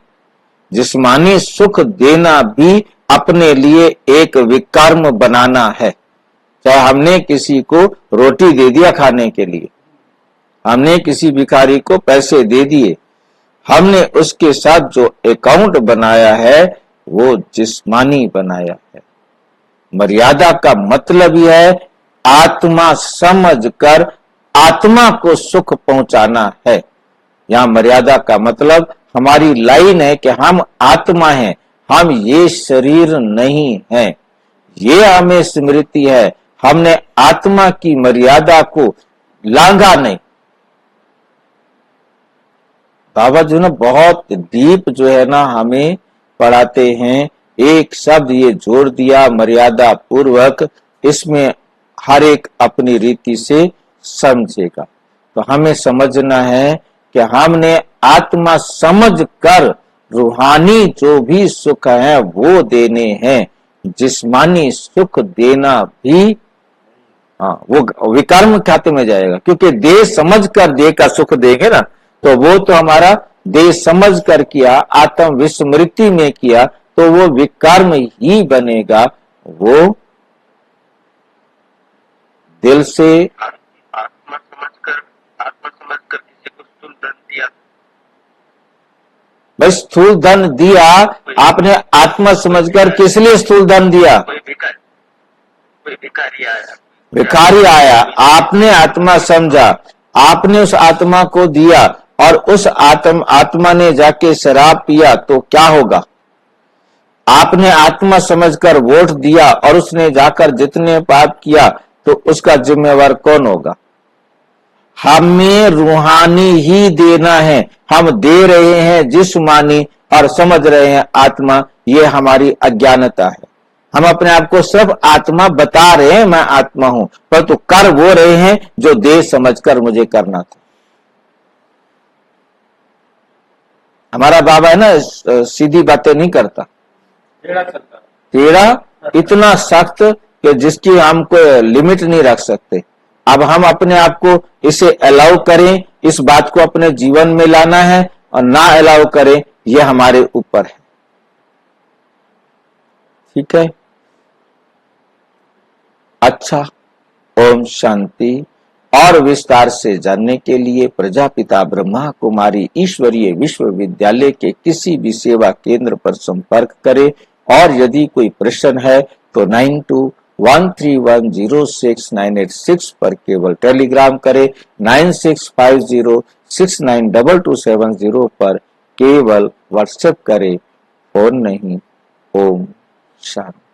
जिस्मानी सुख देना भी अपने लिए एक विकर्म बनाना है। चाहे हमने किसी को रोटी दे दिया खाने के लिए, हमने किसी भिखारी को पैसे दे दिए, हमने उसके साथ जो अकाउंट बनाया है वो जिस्मानी बनाया है। मर्यादा का मतलब यह है आत्मा समझकर आत्मा को सुख पहुंचाना है। यहां मर्यादा का मतलब हमारी लाइन है कि हम आत्मा हैं, हम ये शरीर नहीं हैं। ये हमें स्मृति है, हमने आत्मा की मर्यादा को लांघा नहीं। बाबा जो ना बहुत डीप जो है ना हमें पढ़ाते हैं, एक शब्द ये जोड़ दिया मर्यादा पूर्वक, इसमें हर एक अपनी रीति से समझेगा। तो हमें समझना है कि हमने आत्मा समझ कर रूहानी जो भी सुख है वो देने हैं। जिस्मानी सुख देना भी वो विकर्म खाते में जाएगा, क्योंकि देह समझ कर देह का सुख देंगे ना, तो वो तो हमारा देह समझ कर किया, आत्म विस्मृति में किया, तो वो विकर्म ही बनेगा। वो दिल से आत्मा समझकर किसी को स्थूल धन दिया, भाई स्थूल धन दिया आपने, आत्मा समझकर किस लिए स्थूल धन दिया? कोई भिखारी आया, भिखारी आया, आपने आत्मा समझा, आपने उस आत्मा को दिया, और उस आत्मा ने जाके शराब पिया तो क्या होगा? आपने आत्मा समझकर वोट दिया और उसने जाकर जितने पाप किया तो उसका जिम्मेवार कौन होगा? हमें रूहानी ही देना है, हम दे रहे हैं जिस्मानी और समझ रहे हैं आत्मा, ये हमारी अज्ञानता है। हम अपने आप को सिर्फ आत्मा बता रहे हैं, मैं आत्मा हूं, परंतु कर वो रहे हैं जो दे समझकर मुझे करना था। हमारा बाबा है ना, सीधी बातें नहीं करता, टेढ़ा चलता। टेढ़ा इतना सख्त कि जिसकी हम कोई लिमिट नहीं रख सकते। अब हम अपने आप को इसे अलाउ करें, इस बात को अपने जीवन में लाना है, और ना अलाउ करें, यह हमारे ऊपर है। ठीक है, अच्छा, ओम शांति। और विस्तार से जानने के लिए प्रजापिता ब्रह्मा कुमारी ईश्वरीय विश्वविद्यालय के किसी भी सेवा केंद्र पर संपर्क करें, और यदि कोई प्रश्न है तो 9213106986 पर केवल टेलीग्राम करें, 9650692270 पर केवल व्हाट्सएप करें, फोन नहीं। ओम शांति।